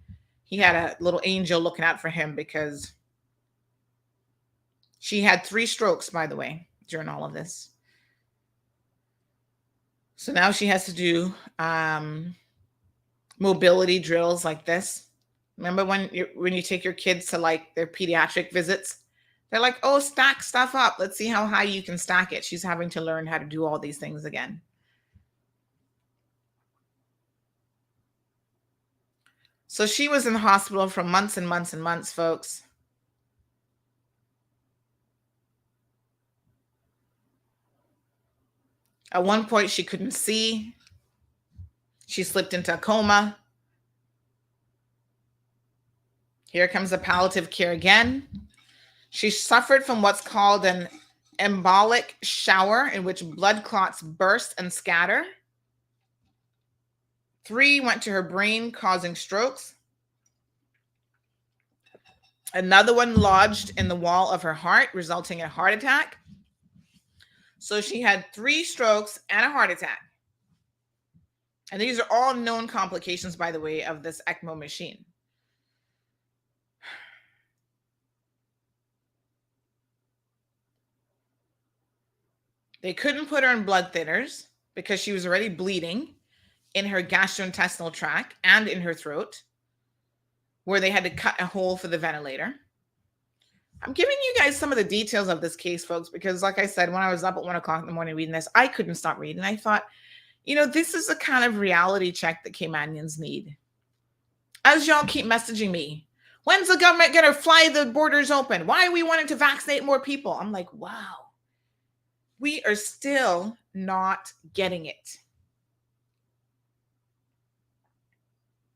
he had a little angel looking out for him, because she had 3 strokes, by the way, during all of this. So now she has to do mobility drills like this. Remember when you take your kids to like their pediatric visits? They're like, oh, stack stuff up. Let's see how high you can stack it. She's having to learn how to do all these things again. So she was in the hospital for months and months and months, folks. At one point, she couldn't see. She slipped into a coma. Here comes the palliative care again. She suffered from what's called an embolic shower, in which blood clots burst and scatter. 3 went to her brain, causing strokes. Another one lodged in the wall of her heart, resulting in a heart attack. So she had 3 strokes and a heart attack. And these are all known complications, by the way, of this ECMO machine. They couldn't put her in blood thinners because she was already bleeding in her gastrointestinal tract and in her throat, where they had to cut a hole for the ventilator. I'm giving you guys some of the details of this case, folks, because like I said, when I was up at 1 o'clock in the morning reading this, I couldn't stop reading. I thought, this is the kind of reality check that Caymanians need. As y'all keep messaging me, when's the government going to fly the borders open? Why are we wanting to vaccinate more people? I'm like, wow, we are still not getting it.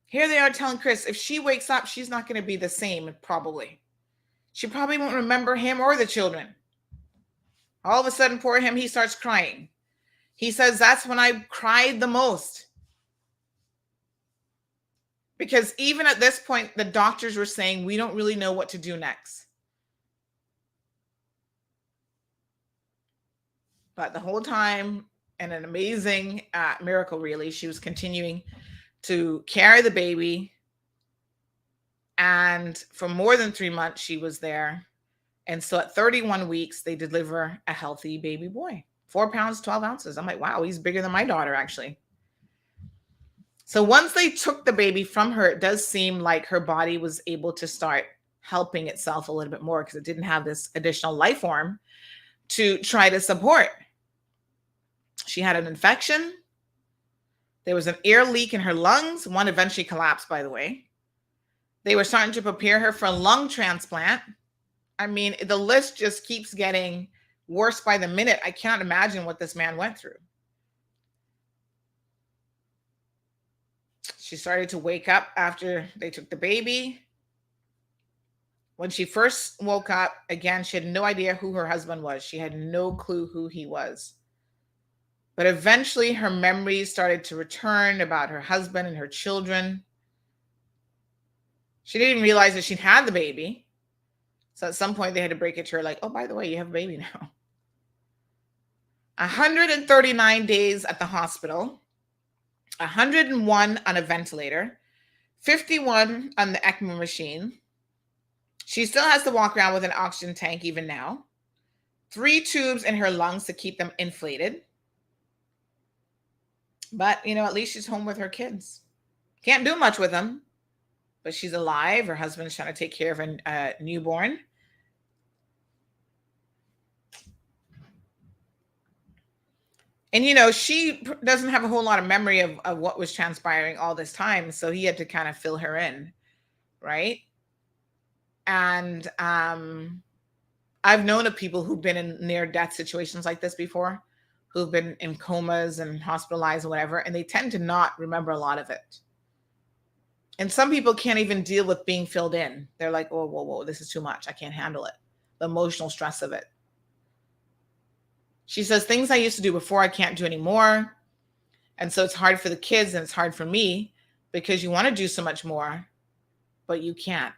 Here they are telling Chris, if she wakes up, she's not going to be the same, probably. She probably won't remember him or the children. All of a sudden, poor him, he starts crying. He says, that's when I cried the most. Because even at this point, the doctors were saying, we don't really know what to do next. But the whole time, and an amazing miracle, really, she was continuing to carry the baby. And for more than 3 months, she was there. And so at 31 weeks, they deliver a healthy baby boy, 4 pounds, 12 ounces. I'm like, wow, he's bigger than my daughter, actually. So once they took the baby from her, it does seem like her body was able to start helping itself a little bit more because it didn't have this additional life form to try to support. She had an infection. There was an air leak in her lungs. One eventually collapsed, by the way. They were starting to prepare her for a lung transplant. I mean, the list just keeps getting worse by the minute. I can't imagine what this man went through. She started to wake up after they took the baby. When she first woke up, again, she had no idea who her husband was. She had no clue who he was. But eventually her memories started to return about her husband and her children. She didn't even realize that she'd had the baby. So at some point they had to break it to her like, oh, by the way, you have a baby now. 139 days at the hospital, 101 on a ventilator, 51 on the ECMO machine. She still has to walk around with an oxygen tank even now. 3 tubes in her lungs to keep them inflated. But, at least she's home with her kids. Can't do much with them, but she's alive. Her husband's trying to take care of a newborn. And, she doesn't have a whole lot of memory of what was transpiring all this time. So he had to kind of fill her in, right? And I've known of people who've been in near-death situations like this before, who've been in comas and hospitalized or whatever, and they tend to not remember a lot of it. And some people can't even deal with being filled in. They're like, oh, whoa, this is too much. I can't handle it. The emotional stress of it. She says, things I used to do before, I can't do anymore. And so it's hard for the kids and it's hard for me because you want to do so much more, but you can't.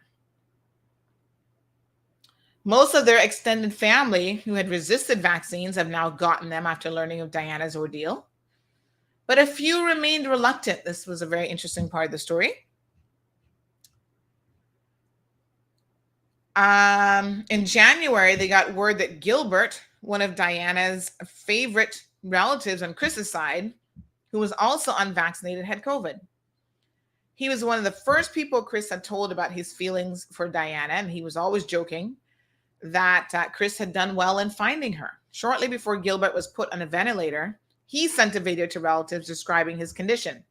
Most of their extended family who had resisted vaccines have now gotten them after learning of Diana's ordeal. But a few remained reluctant. This was a very interesting part of the story. In January, they got word that Gilbert, one of Diana's favorite relatives on Chris's side, who was also unvaccinated, had COVID. He was one of the first people Chris had told about his feelings for Diana, and he was always joking that Chris had done well in finding her. Shortly before Gilbert was put on a ventilator, he sent a video to relatives describing his condition.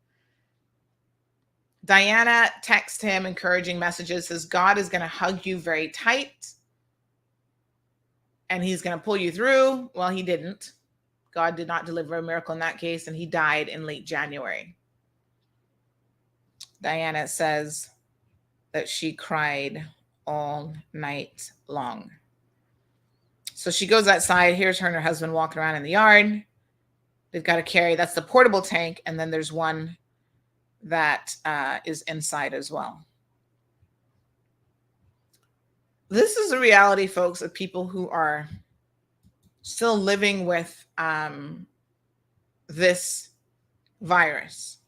Diana texts him encouraging messages, says, God is going to hug you very tight and he's going to pull you through. Well, he didn't. God did not deliver a miracle in that case, and he died in late January. Diana says that she cried all night long. So she goes outside. Here's her and her husband walking around in the yard. They've got to carry, that's the portable tank. And then there's one that is inside as well. This is a reality, folks, of people who are still living with this virus.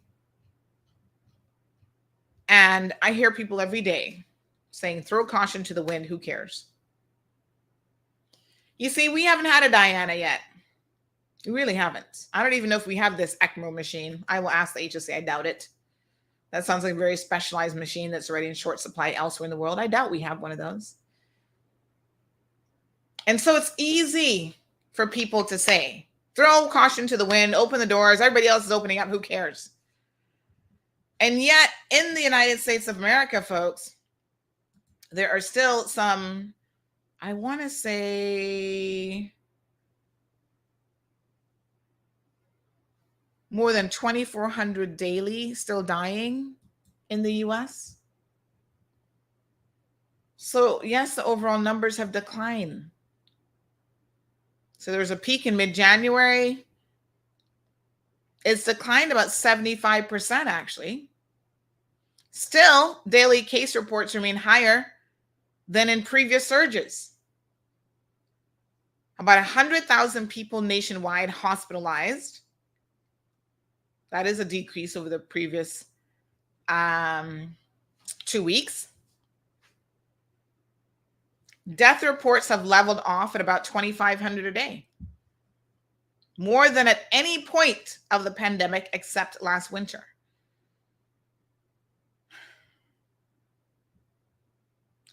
And I hear people every day saying, throw caution to the wind, who cares? You see, we haven't had a Diana yet. We really haven't. I don't even know if we have this ECMO machine. I will ask the HSA. I doubt it. That sounds like a very specialized machine that's already in short supply elsewhere in the world. I doubt we have one of those. And so it's easy for people to say, throw caution to the wind, open the doors. Everybody else is opening up. Who cares? And yet in the United States of America, folks, there are still some, I want to say, more than 2,400 daily still dying in the US. So yes, the overall numbers have declined. So there was a peak in mid-January. It's declined about 75% actually. Still, daily case reports remain higher than in previous surges. About 100,000 people nationwide hospitalized. That is a decrease over the previous 2 weeks. Death reports have leveled off at about 2,500 a day, more than at any point of the pandemic except last winter.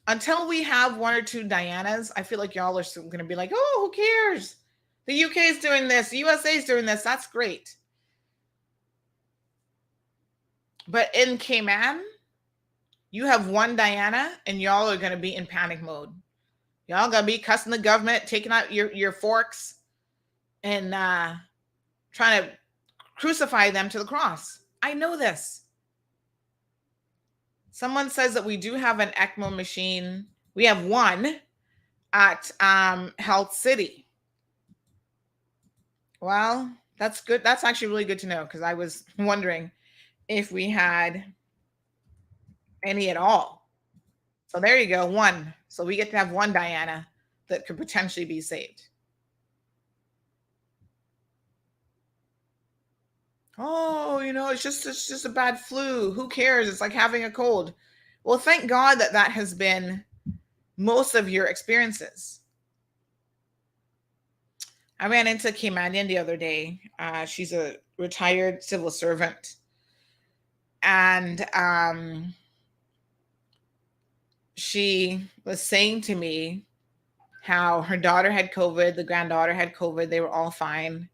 Until we have one or two Dianas, I feel like y'all are still going to be like, oh, who cares? The UK is doing this. The USA is doing this. That's great. But in Cayman, you have one Diana and y'all are going to be in panic mode. Y'all going to be cussing the government, taking out your forks and trying to crucify them to the cross. I know this. Someone says that we do have an ECMO machine. We have one at Health City. Well, that's good. That's actually really good to know, because I was wondering if we had any at all. So there you go, one. So we get to have one Diana that could potentially be saved. Oh, it's just a bad flu. Who cares? It's like having a cold. Well, thank God that has been most of your experiences. I ran into Caymanian the other day. She's a retired civil servant. And she was saying to me how her daughter had COVID, the granddaughter had COVID. They were all fine.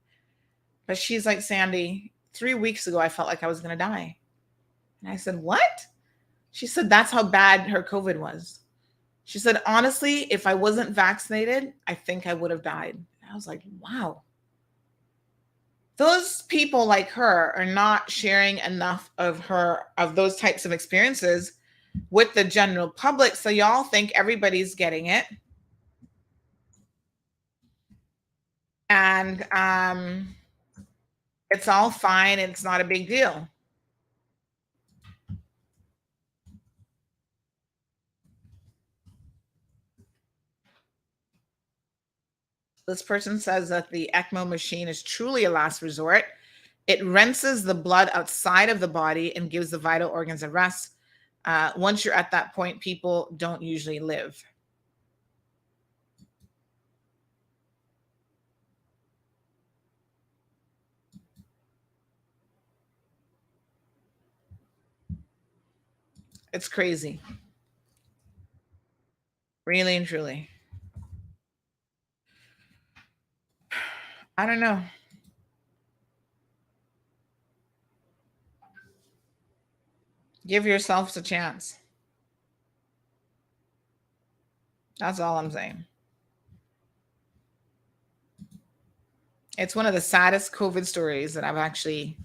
But she's like, Sandy, 3 weeks ago, I felt like I was going to die. And I said, what? She said, that's how bad her COVID was. She said, honestly, if I wasn't vaccinated, I think I would have died. I was like, wow. Those people like her are not sharing enough of those types of experiences with the general public. So y'all think everybody's getting it. And it's all fine. It's not a big deal. This person says that the ECMO machine is truly a last resort. It rinses the blood outside of the body and gives the vital organs a rest. Once you're at that point, people don't usually live. It's crazy. Really and truly. I don't know. Give yourselves a chance. That's all I'm saying. It's one of the saddest COVID stories that I've actually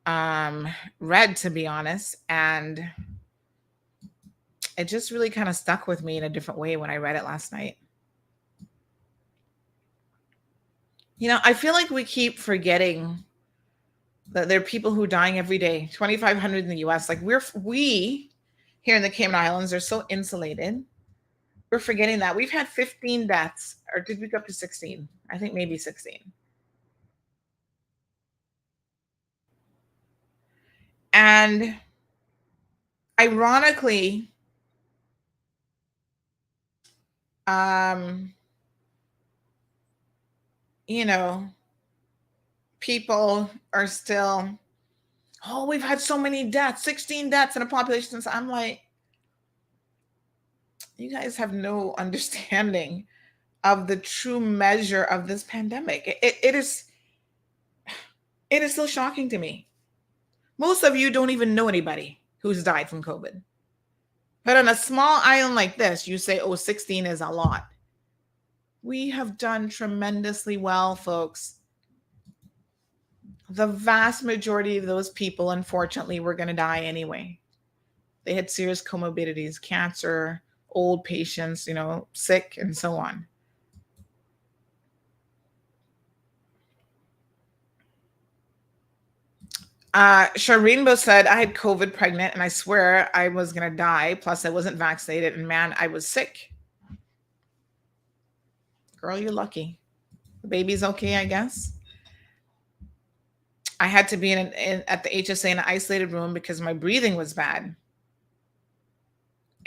read, to be honest. And it just really kind of stuck with me in a different way when I read it last night. I feel like we keep forgetting that there are people who are dying every day. 2,500 in the US. Like we here in the Cayman Islands are so insulated. We're forgetting that. We've had 15 deaths, or did we go up to 16? I think maybe 16. And ironically, people are still, oh, we've had so many deaths, 16 deaths in a population. So I'm like, you guys have no understanding of the true measure of this pandemic. It is still shocking to me. Most of you don't even know anybody who's died from COVID. But on a small island like this, you say, oh, 16 is a lot. We have done tremendously well, folks. The vast majority of those people, unfortunately, were going to die anyway. They had serious comorbidities, cancer, old patients, sick, and so on. Shireenbo said, I had COVID pregnant and I swear I was going to die. Plus I wasn't vaccinated and man, I was sick. Girl, you're lucky. The baby's okay, I guess. I had to be at the HSA in an isolated room because my breathing was bad.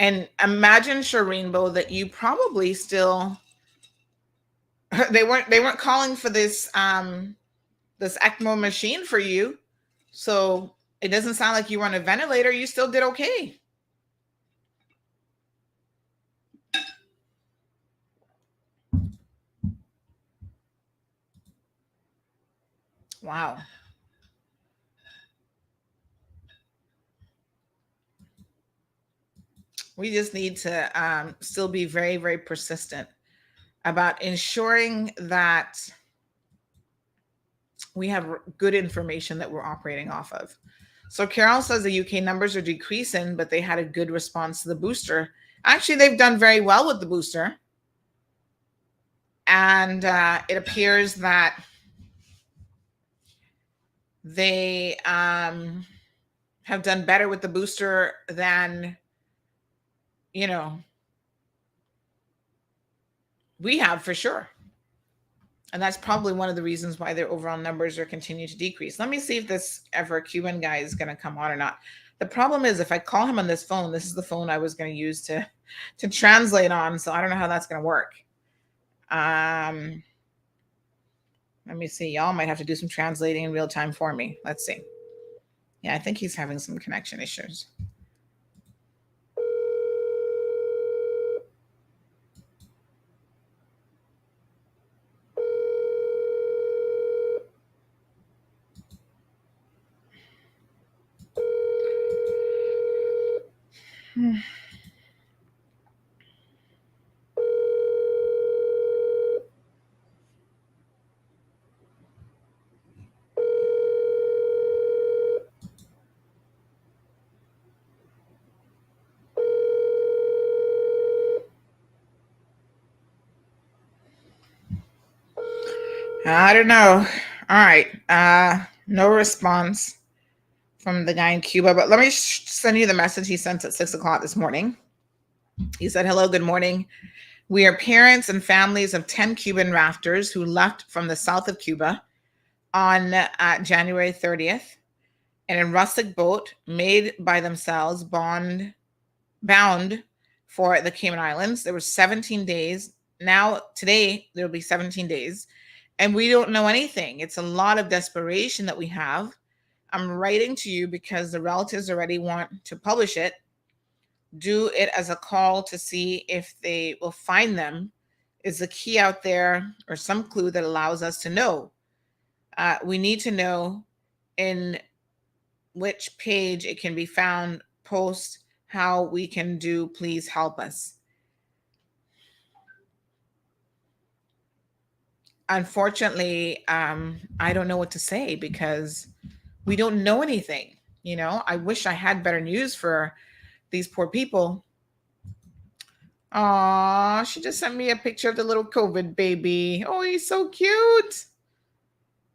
And imagine, Shireenbo, that you probably still they weren't calling for this this ECMO machine for you. So it doesn't sound like you were on a ventilator. You still did okay. Wow. We just need to still be very, very persistent about ensuring that we have good information that we're operating off of. So Carol says the UK numbers are decreasing, but they had a good response to the booster. Actually, they've done very well with the booster. And it appears that they have done better with the booster than, you know, we have for sure. And that's probably one of the reasons why their overall numbers are continuing to decrease. Let me see if this ever Cuban guy is going to come on or not. The problem is if I call him on this phone, this is the phone I was going to use to translate on. So I don't know how that's going to work. Let me see. Y'all might have to do some translating in real time for me. Let's see. Yeah, I think he's having some connection issues. I don't know. All right. No response from the guy in Cuba, but let me send you the message he sent at 6:00 this morning. He said, hello, good morning. We are parents and families of 10 Cuban rafters who left from the south of Cuba on January 30th in a rustic boat made by themselves bound for the Cayman Islands. There were 17 days. Now, today, there will be 17 days. And we don't know anything. It's a lot of desperation that we have. I'm writing to you because the relatives already want to publish it. Do it as a call to see if they will find them. Is the key out there or some clue that allows us to know? We need to know in which page it can be found, post, how we can do. Please help us. Unfortunately, I don't know what to say because we don't know anything. You know, I wish I had better news for these poor people. Aw, she just sent me a picture of the little COVID baby. Oh, he's so cute.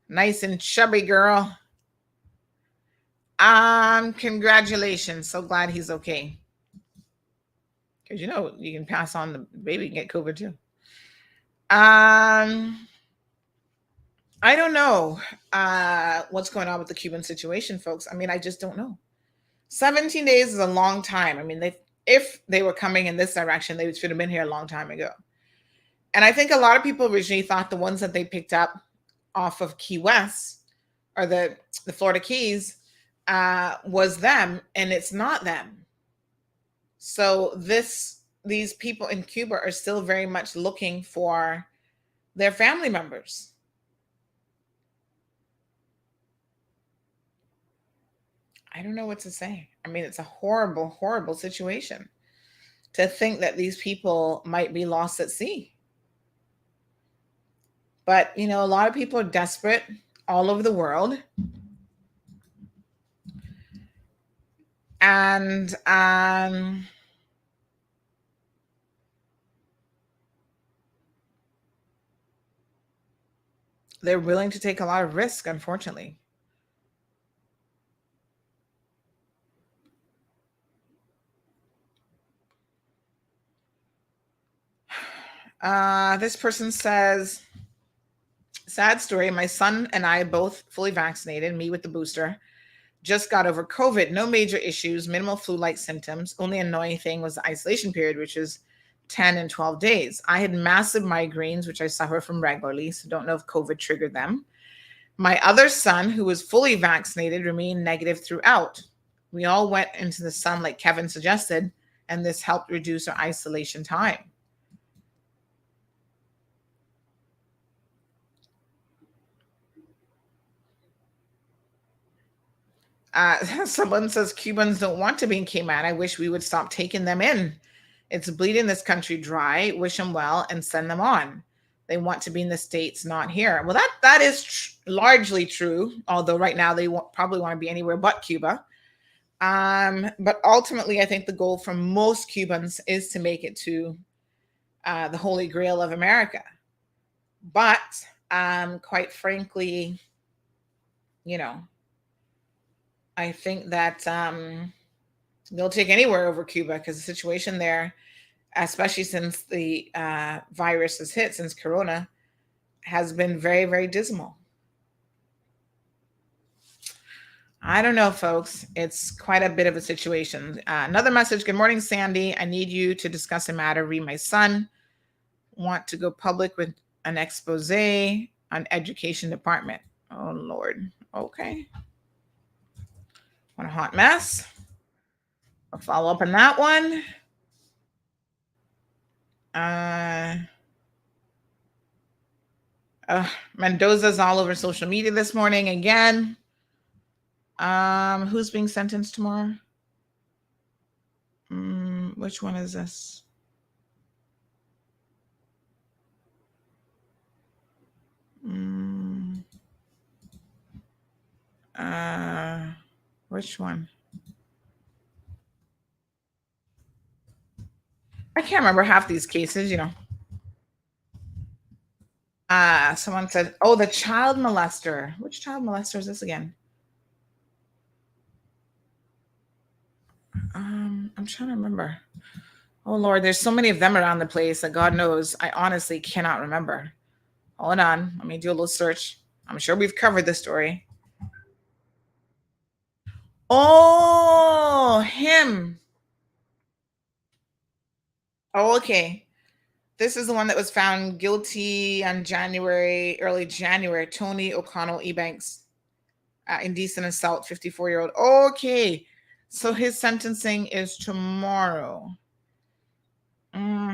Nice and chubby girl. Congratulations. So glad he's okay. Because you know, you can pass on the baby and get COVID too. I don't know what's going on with the Cuban situation, folks. I mean, I just don't know. 17 days is a long time. I mean, if they were coming in this direction, they should have been here a long time ago. And I think a lot of people originally thought the ones that they picked up off of Key West or the Florida Keys was them, and it's not them. So these people in Cuba are still very much looking for their family members. I don't know what to say. I mean, it's a horrible, horrible situation to think that these people might be lost at sea. But, you know, a lot of people are desperate all over the world. And they're willing to take a lot of risk, unfortunately. This person says, sad story. My son and I both fully vaccinated, me with the booster. Just got over COVID. No major issues, minimal flu-like symptoms. Only annoying thing was the isolation period, which is 10 and 12 days. I had massive migraines, which I suffer from regularly, so don't know if COVID triggered them. My other son, who was fully vaccinated, remained negative throughout. We all went into the sun like Kevin suggested, and this helped reduce our isolation time. Someone says Cubans don't want to be in Cayman. I wish we would stop taking them in. It's bleeding this country dry. Wish them well and send them on. They want to be in the States, not here. Well, that is largely true, although right now they probably want to be anywhere but Cuba. But ultimately, I think the goal for most Cubans is to make it to the Holy Grail of America. But quite frankly, I think that they'll take anywhere over Cuba because the situation there, especially since the virus has hit, since Corona, has been very, very dismal. I don't know, folks. It's quite a bit of a situation. Another message. Good morning, Sandy. I need you to discuss a matter. Read my son. Want to go public with an expose on education department. Oh, Lord. Okay. What a hot mess. I'll follow up on that one. Mendoza's all over social media this morning again. Who's being sentenced tomorrow? Which one is this? Which one? I can't remember half these cases, Someone said, oh, the child molester. Which child molester is this again? I'm trying to remember. Oh, Lord, there's so many of them around the place that God knows I honestly cannot remember. Hold on. Let me do a little search. I'm sure we've covered this story. Oh, him. Oh, okay. This is the one that was found guilty on early January, Tony O'Connell Ebanks, indecent assault, 54-year-old. Okay. So his sentencing is tomorrow. Thank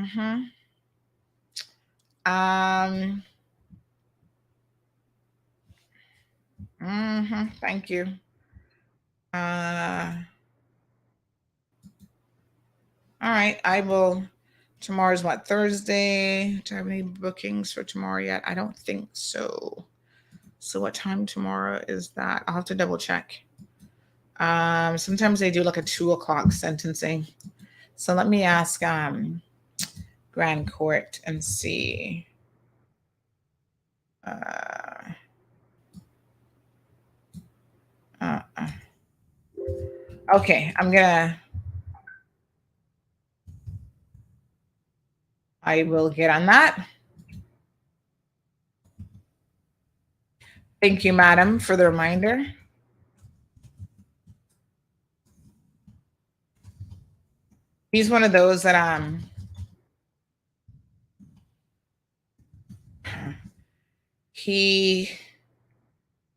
you. All right. I will. Tomorrow's what? Thursday. Do I have any bookings for tomorrow yet? I don't think so. So what time tomorrow is that? I'll have to double check. Sometimes they do like a 2:00 sentencing. So let me ask Grand Court and see. Okay, I will get on that. Thank you, madam, for the reminder. He's one of those that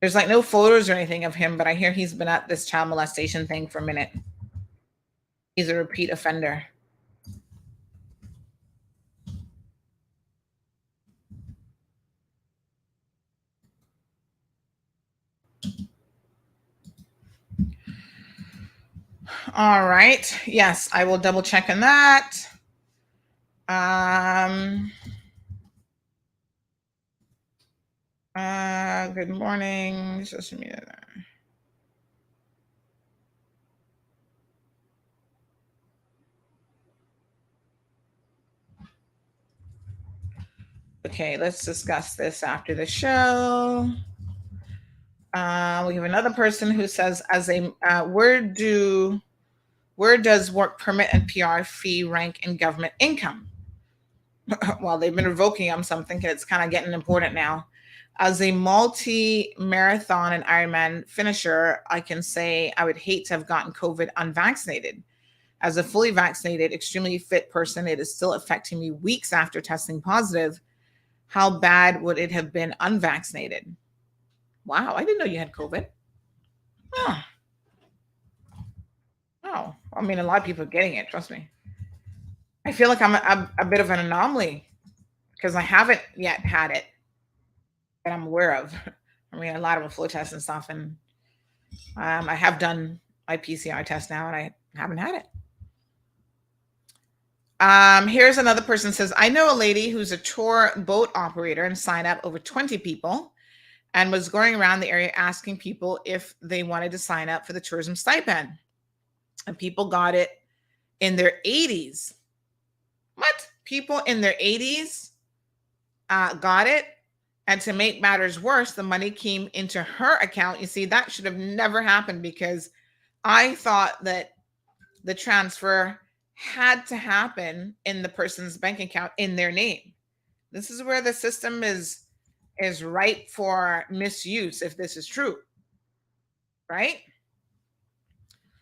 there's like no photos or anything of him, but I hear he's been at this child molestation thing for a minute. He's a repeat offender. All right. Yes, I will double check on that. Good morning. Social media. Okay, let's discuss this after the show. We have another person who says, where does work permit and PR fee rank in government income? well, they've been revoking them, so I'm thinking it's kind of getting important now. As a multi-marathon and Ironman finisher, I can say I would hate to have gotten COVID unvaccinated. As a fully vaccinated, extremely fit person, it is still affecting me weeks after testing positive. How bad would it have been unvaccinated? Wow, I didn't know you had COVID. Oh, oh. I mean, a lot of people are getting it, trust me. I feel like I'm a bit of an anomaly because I haven't yet had it that I'm aware of. I mean, a lot of flow tests and stuff, and I have done my PCR test now, and I haven't had it. Here's another person says, I know a lady who's a tour boat operator and signed up over 20 people and was going around the area asking people if they wanted to sign up for the tourism stipend. And people got it in their 80s. What? People in their 80s got it? And to make matters worse, the money came into her account. You see, that should have never happened because I thought that the transfer had to happen in the person's bank account in their name. This is where the system is ripe for misuse if this is true, right?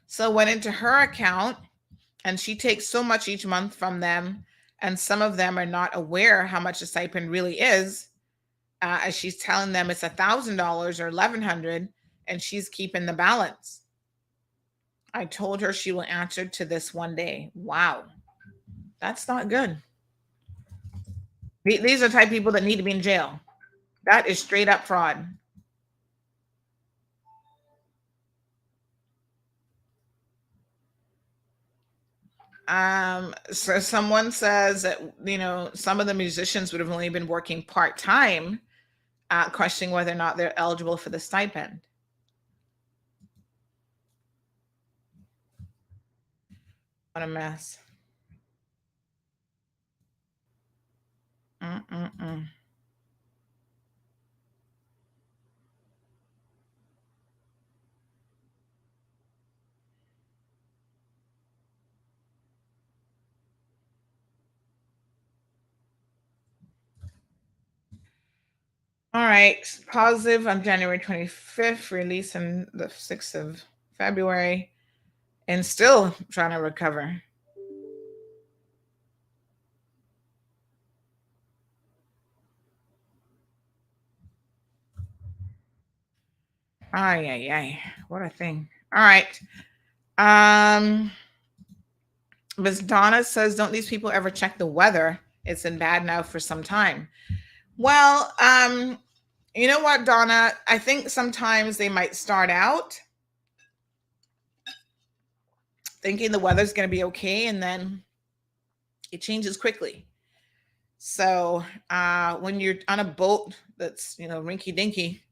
So it went into her account and she takes so much each month from them, and some of them are not aware how much the stipend really is. As she's telling them it's $1,000 or $1,100, and she's keeping the balance. I told her she will answer to this one day. Wow, that's not good. These are the type of people that need to be in jail. That is straight up fraud. So someone says that, some of the musicians would have only been working part-time, questioning whether or not they're eligible for the stipend. What a mess. Mm-mm-mm. All right, positive on January 25th, release on the 6th of February, and still trying to recover. Ay, ay, ay. What a thing. All right. Ms. Donna says, don't these people ever check the weather? It's been bad now for some time. Well, you know what, Donna? I think sometimes they might start out thinking the weather's going to be okay, and then it changes quickly. So when you're on a boat that's, rinky dinky,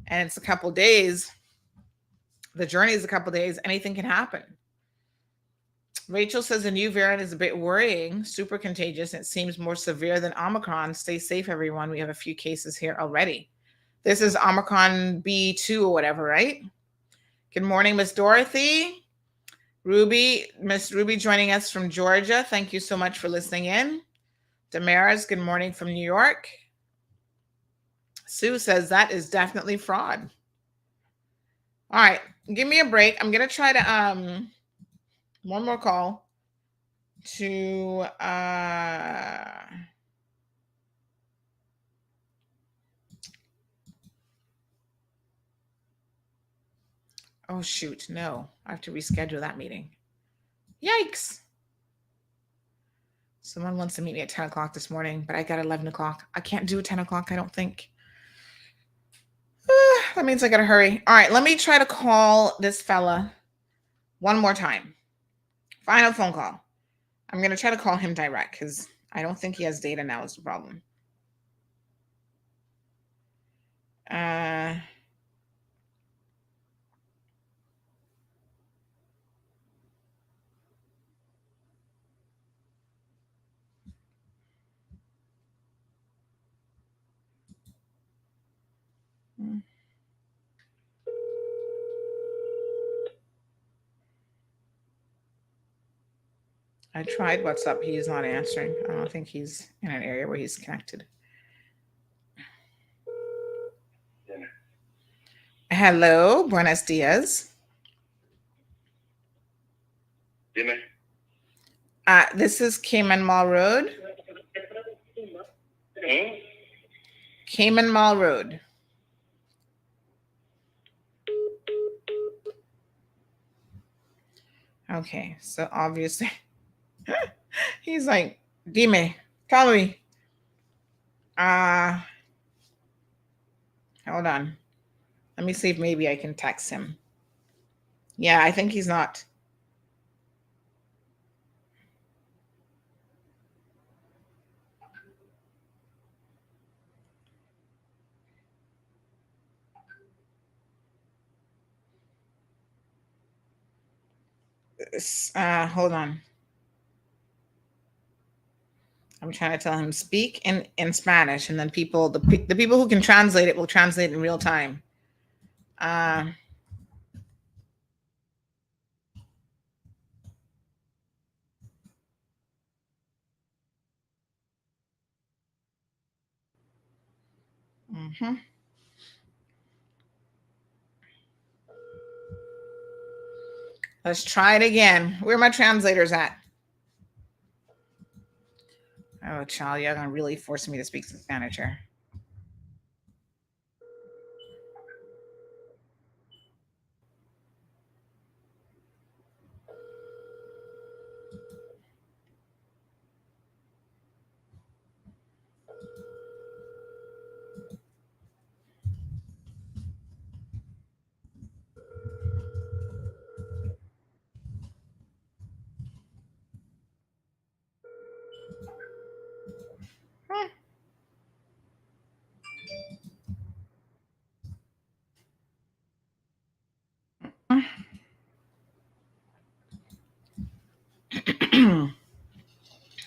and it's a couple days, the journey is a couple days, anything can happen. Rachel says the new variant is a bit worrying, super contagious. And it seems more severe than Omicron. Stay safe, everyone. We have a few cases here already. This is Omicron B2 or whatever, right? Good morning, Miss Dorothy. Miss Ruby joining us from Georgia. Thank you so much for listening in. Damaris, good morning from New York. Sue says that is definitely fraud. All right, give me a break. I'm going to try to one more call to oh shoot, no. I have to reschedule that meeting. Yikes. Someone wants to meet me at 10 o'clock this morning, but I got 11 o'clock. I can't do 10 o'clock, I don't think. That means I got to hurry. All right, let me try to call this fella one more time. Final phone call. I'm going to try to call him direct because I don't think he has data now is the problem. I tried WhatsApp. He's not answering. I don't think he's in an area where he's connected. Hello, buenos dias. Dime. This is Cayman Mall Road. Cayman Mall Road. Okay, so obviously he's like, dime, tell me. Hold on. Let me see if maybe I can text him. Yeah, I think he's not. Hold on. I'm trying to tell him speak in Spanish, and then the people who can translate it will translate in real time. Let's try it again. Where are my translators at? Oh, child, you're gonna really force me to speak Spanish here.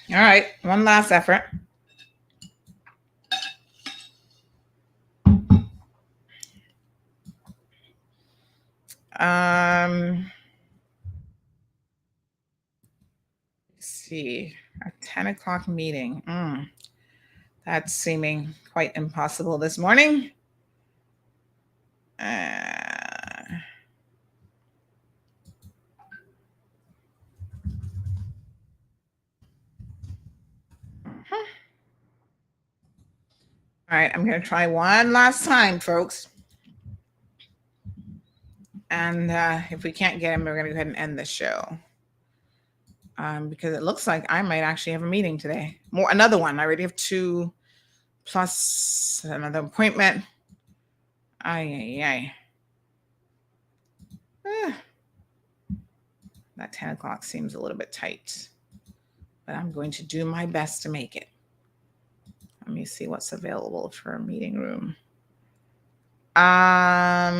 All right, one last effort. Let's see, a 10 o'clock meeting. That's seeming quite impossible this morning. All right, I'm going to try one last time, folks. And if we can't get him, we're going to go ahead and end the show. Because it looks like I might actually have a meeting today. Another one. I already have 2 plus another appointment. That 10 o'clock seems a little bit tight. But I'm going to do my best to make it. Let me see what's available for a meeting room. All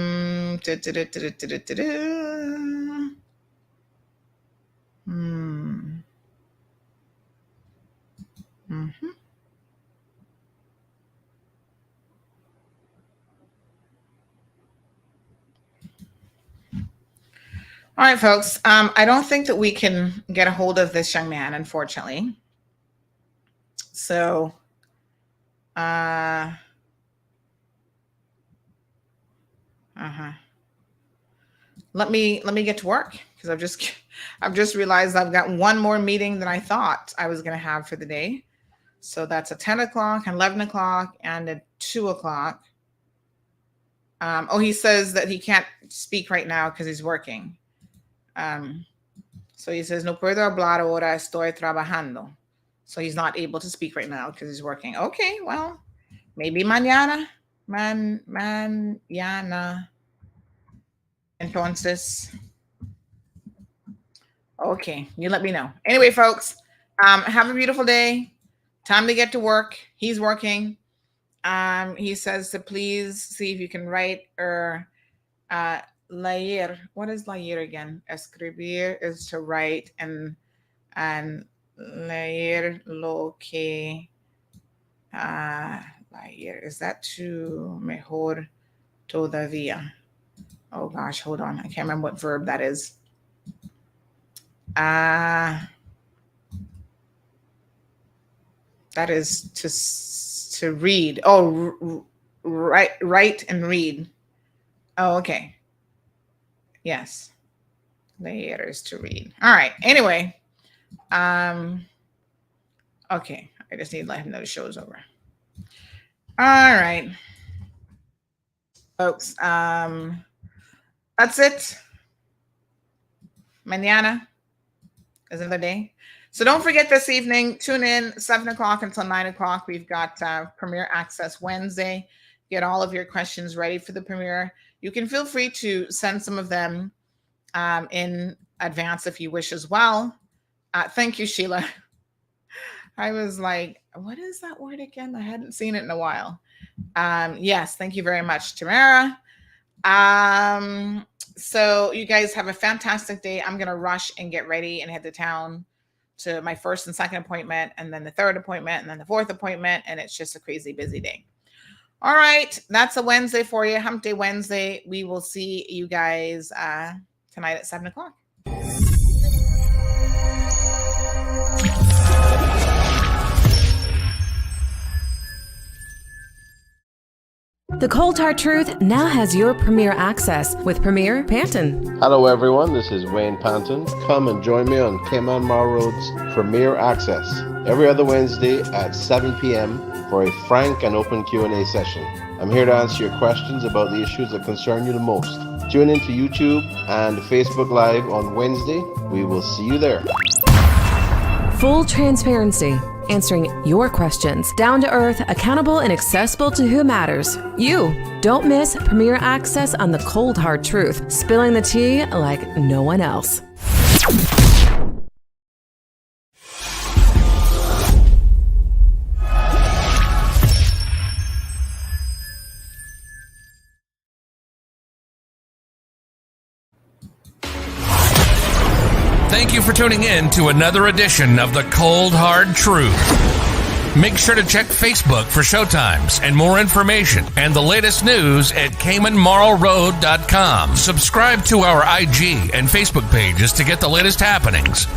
right, folks. I don't think that we can get a hold of this young man, unfortunately. So, let me get to work, because I've just realized I've got one more meeting than I thought I was going to have for the day. So that's a 10 o'clock, 11 o'clock, and a 2 o'clock. He says that he can't speak right now because he's working. So he says, no puedo hablar ahora, estoy trabajando. So he's not able to speak right now because he's working. Okay, well, maybe mañana. Mañana. Entonces. Okay, you let me know. Anyway, folks, have a beautiful day. Time to get to work. He's working. He says to please see if you can write or leer. What is leer again? Escribir is to write, and leer lo que leer. Is that to mejor todavía? Oh gosh, hold on. I can't remember what verb that is. That is to read. Oh, write and read. Oh, okay. Yes. Layers to read. All right. Anyway. Okay. I just need to let him know the show is over. All right. Folks. That's it. Mañana is another day. So don't forget this evening, tune in 7 o'clock until 9 o'clock. We've got Premiere Access Wednesday. Get all of your questions ready for the premiere. You can feel free to send some of them in advance if you wish as well. Thank you, Sheila. I was like, what is that word again? I hadn't seen it in a while. Yes, thank you very much, Tamara. So you guys have a fantastic day. I'm going to rush and get ready and head to town to my first and second appointment, and then the third appointment, and then the fourth appointment, and it's just a crazy busy day. All right, that's a Wednesday for you, Hump Day Wednesday. We will see you guys tonight at 7 o'clock. The Cold Hard Truth now has your Premiere Access with Premier Panton. Hello everyone, this is Wayne Panton. Come and join me on Cayman Mall Road's Premiere Access every other Wednesday at 7 p.m. for a frank and open Q&A session. I'm here to answer your questions about the issues that concern you the most. Tune into YouTube and Facebook Live on Wednesday. We will see you there. Full transparency, answering your questions, down to earth, accountable, and accessible to who matters. You. Don't miss Premiere Access on The Cold Hard Truth, spilling the tea like no one else. Thank you for tuning in to another edition of The Cold Hard Truth. Make sure to check Facebook for showtimes and more information and the latest news at CaymanMarlRoad.com. Subscribe to our IG and Facebook pages to get the latest happenings.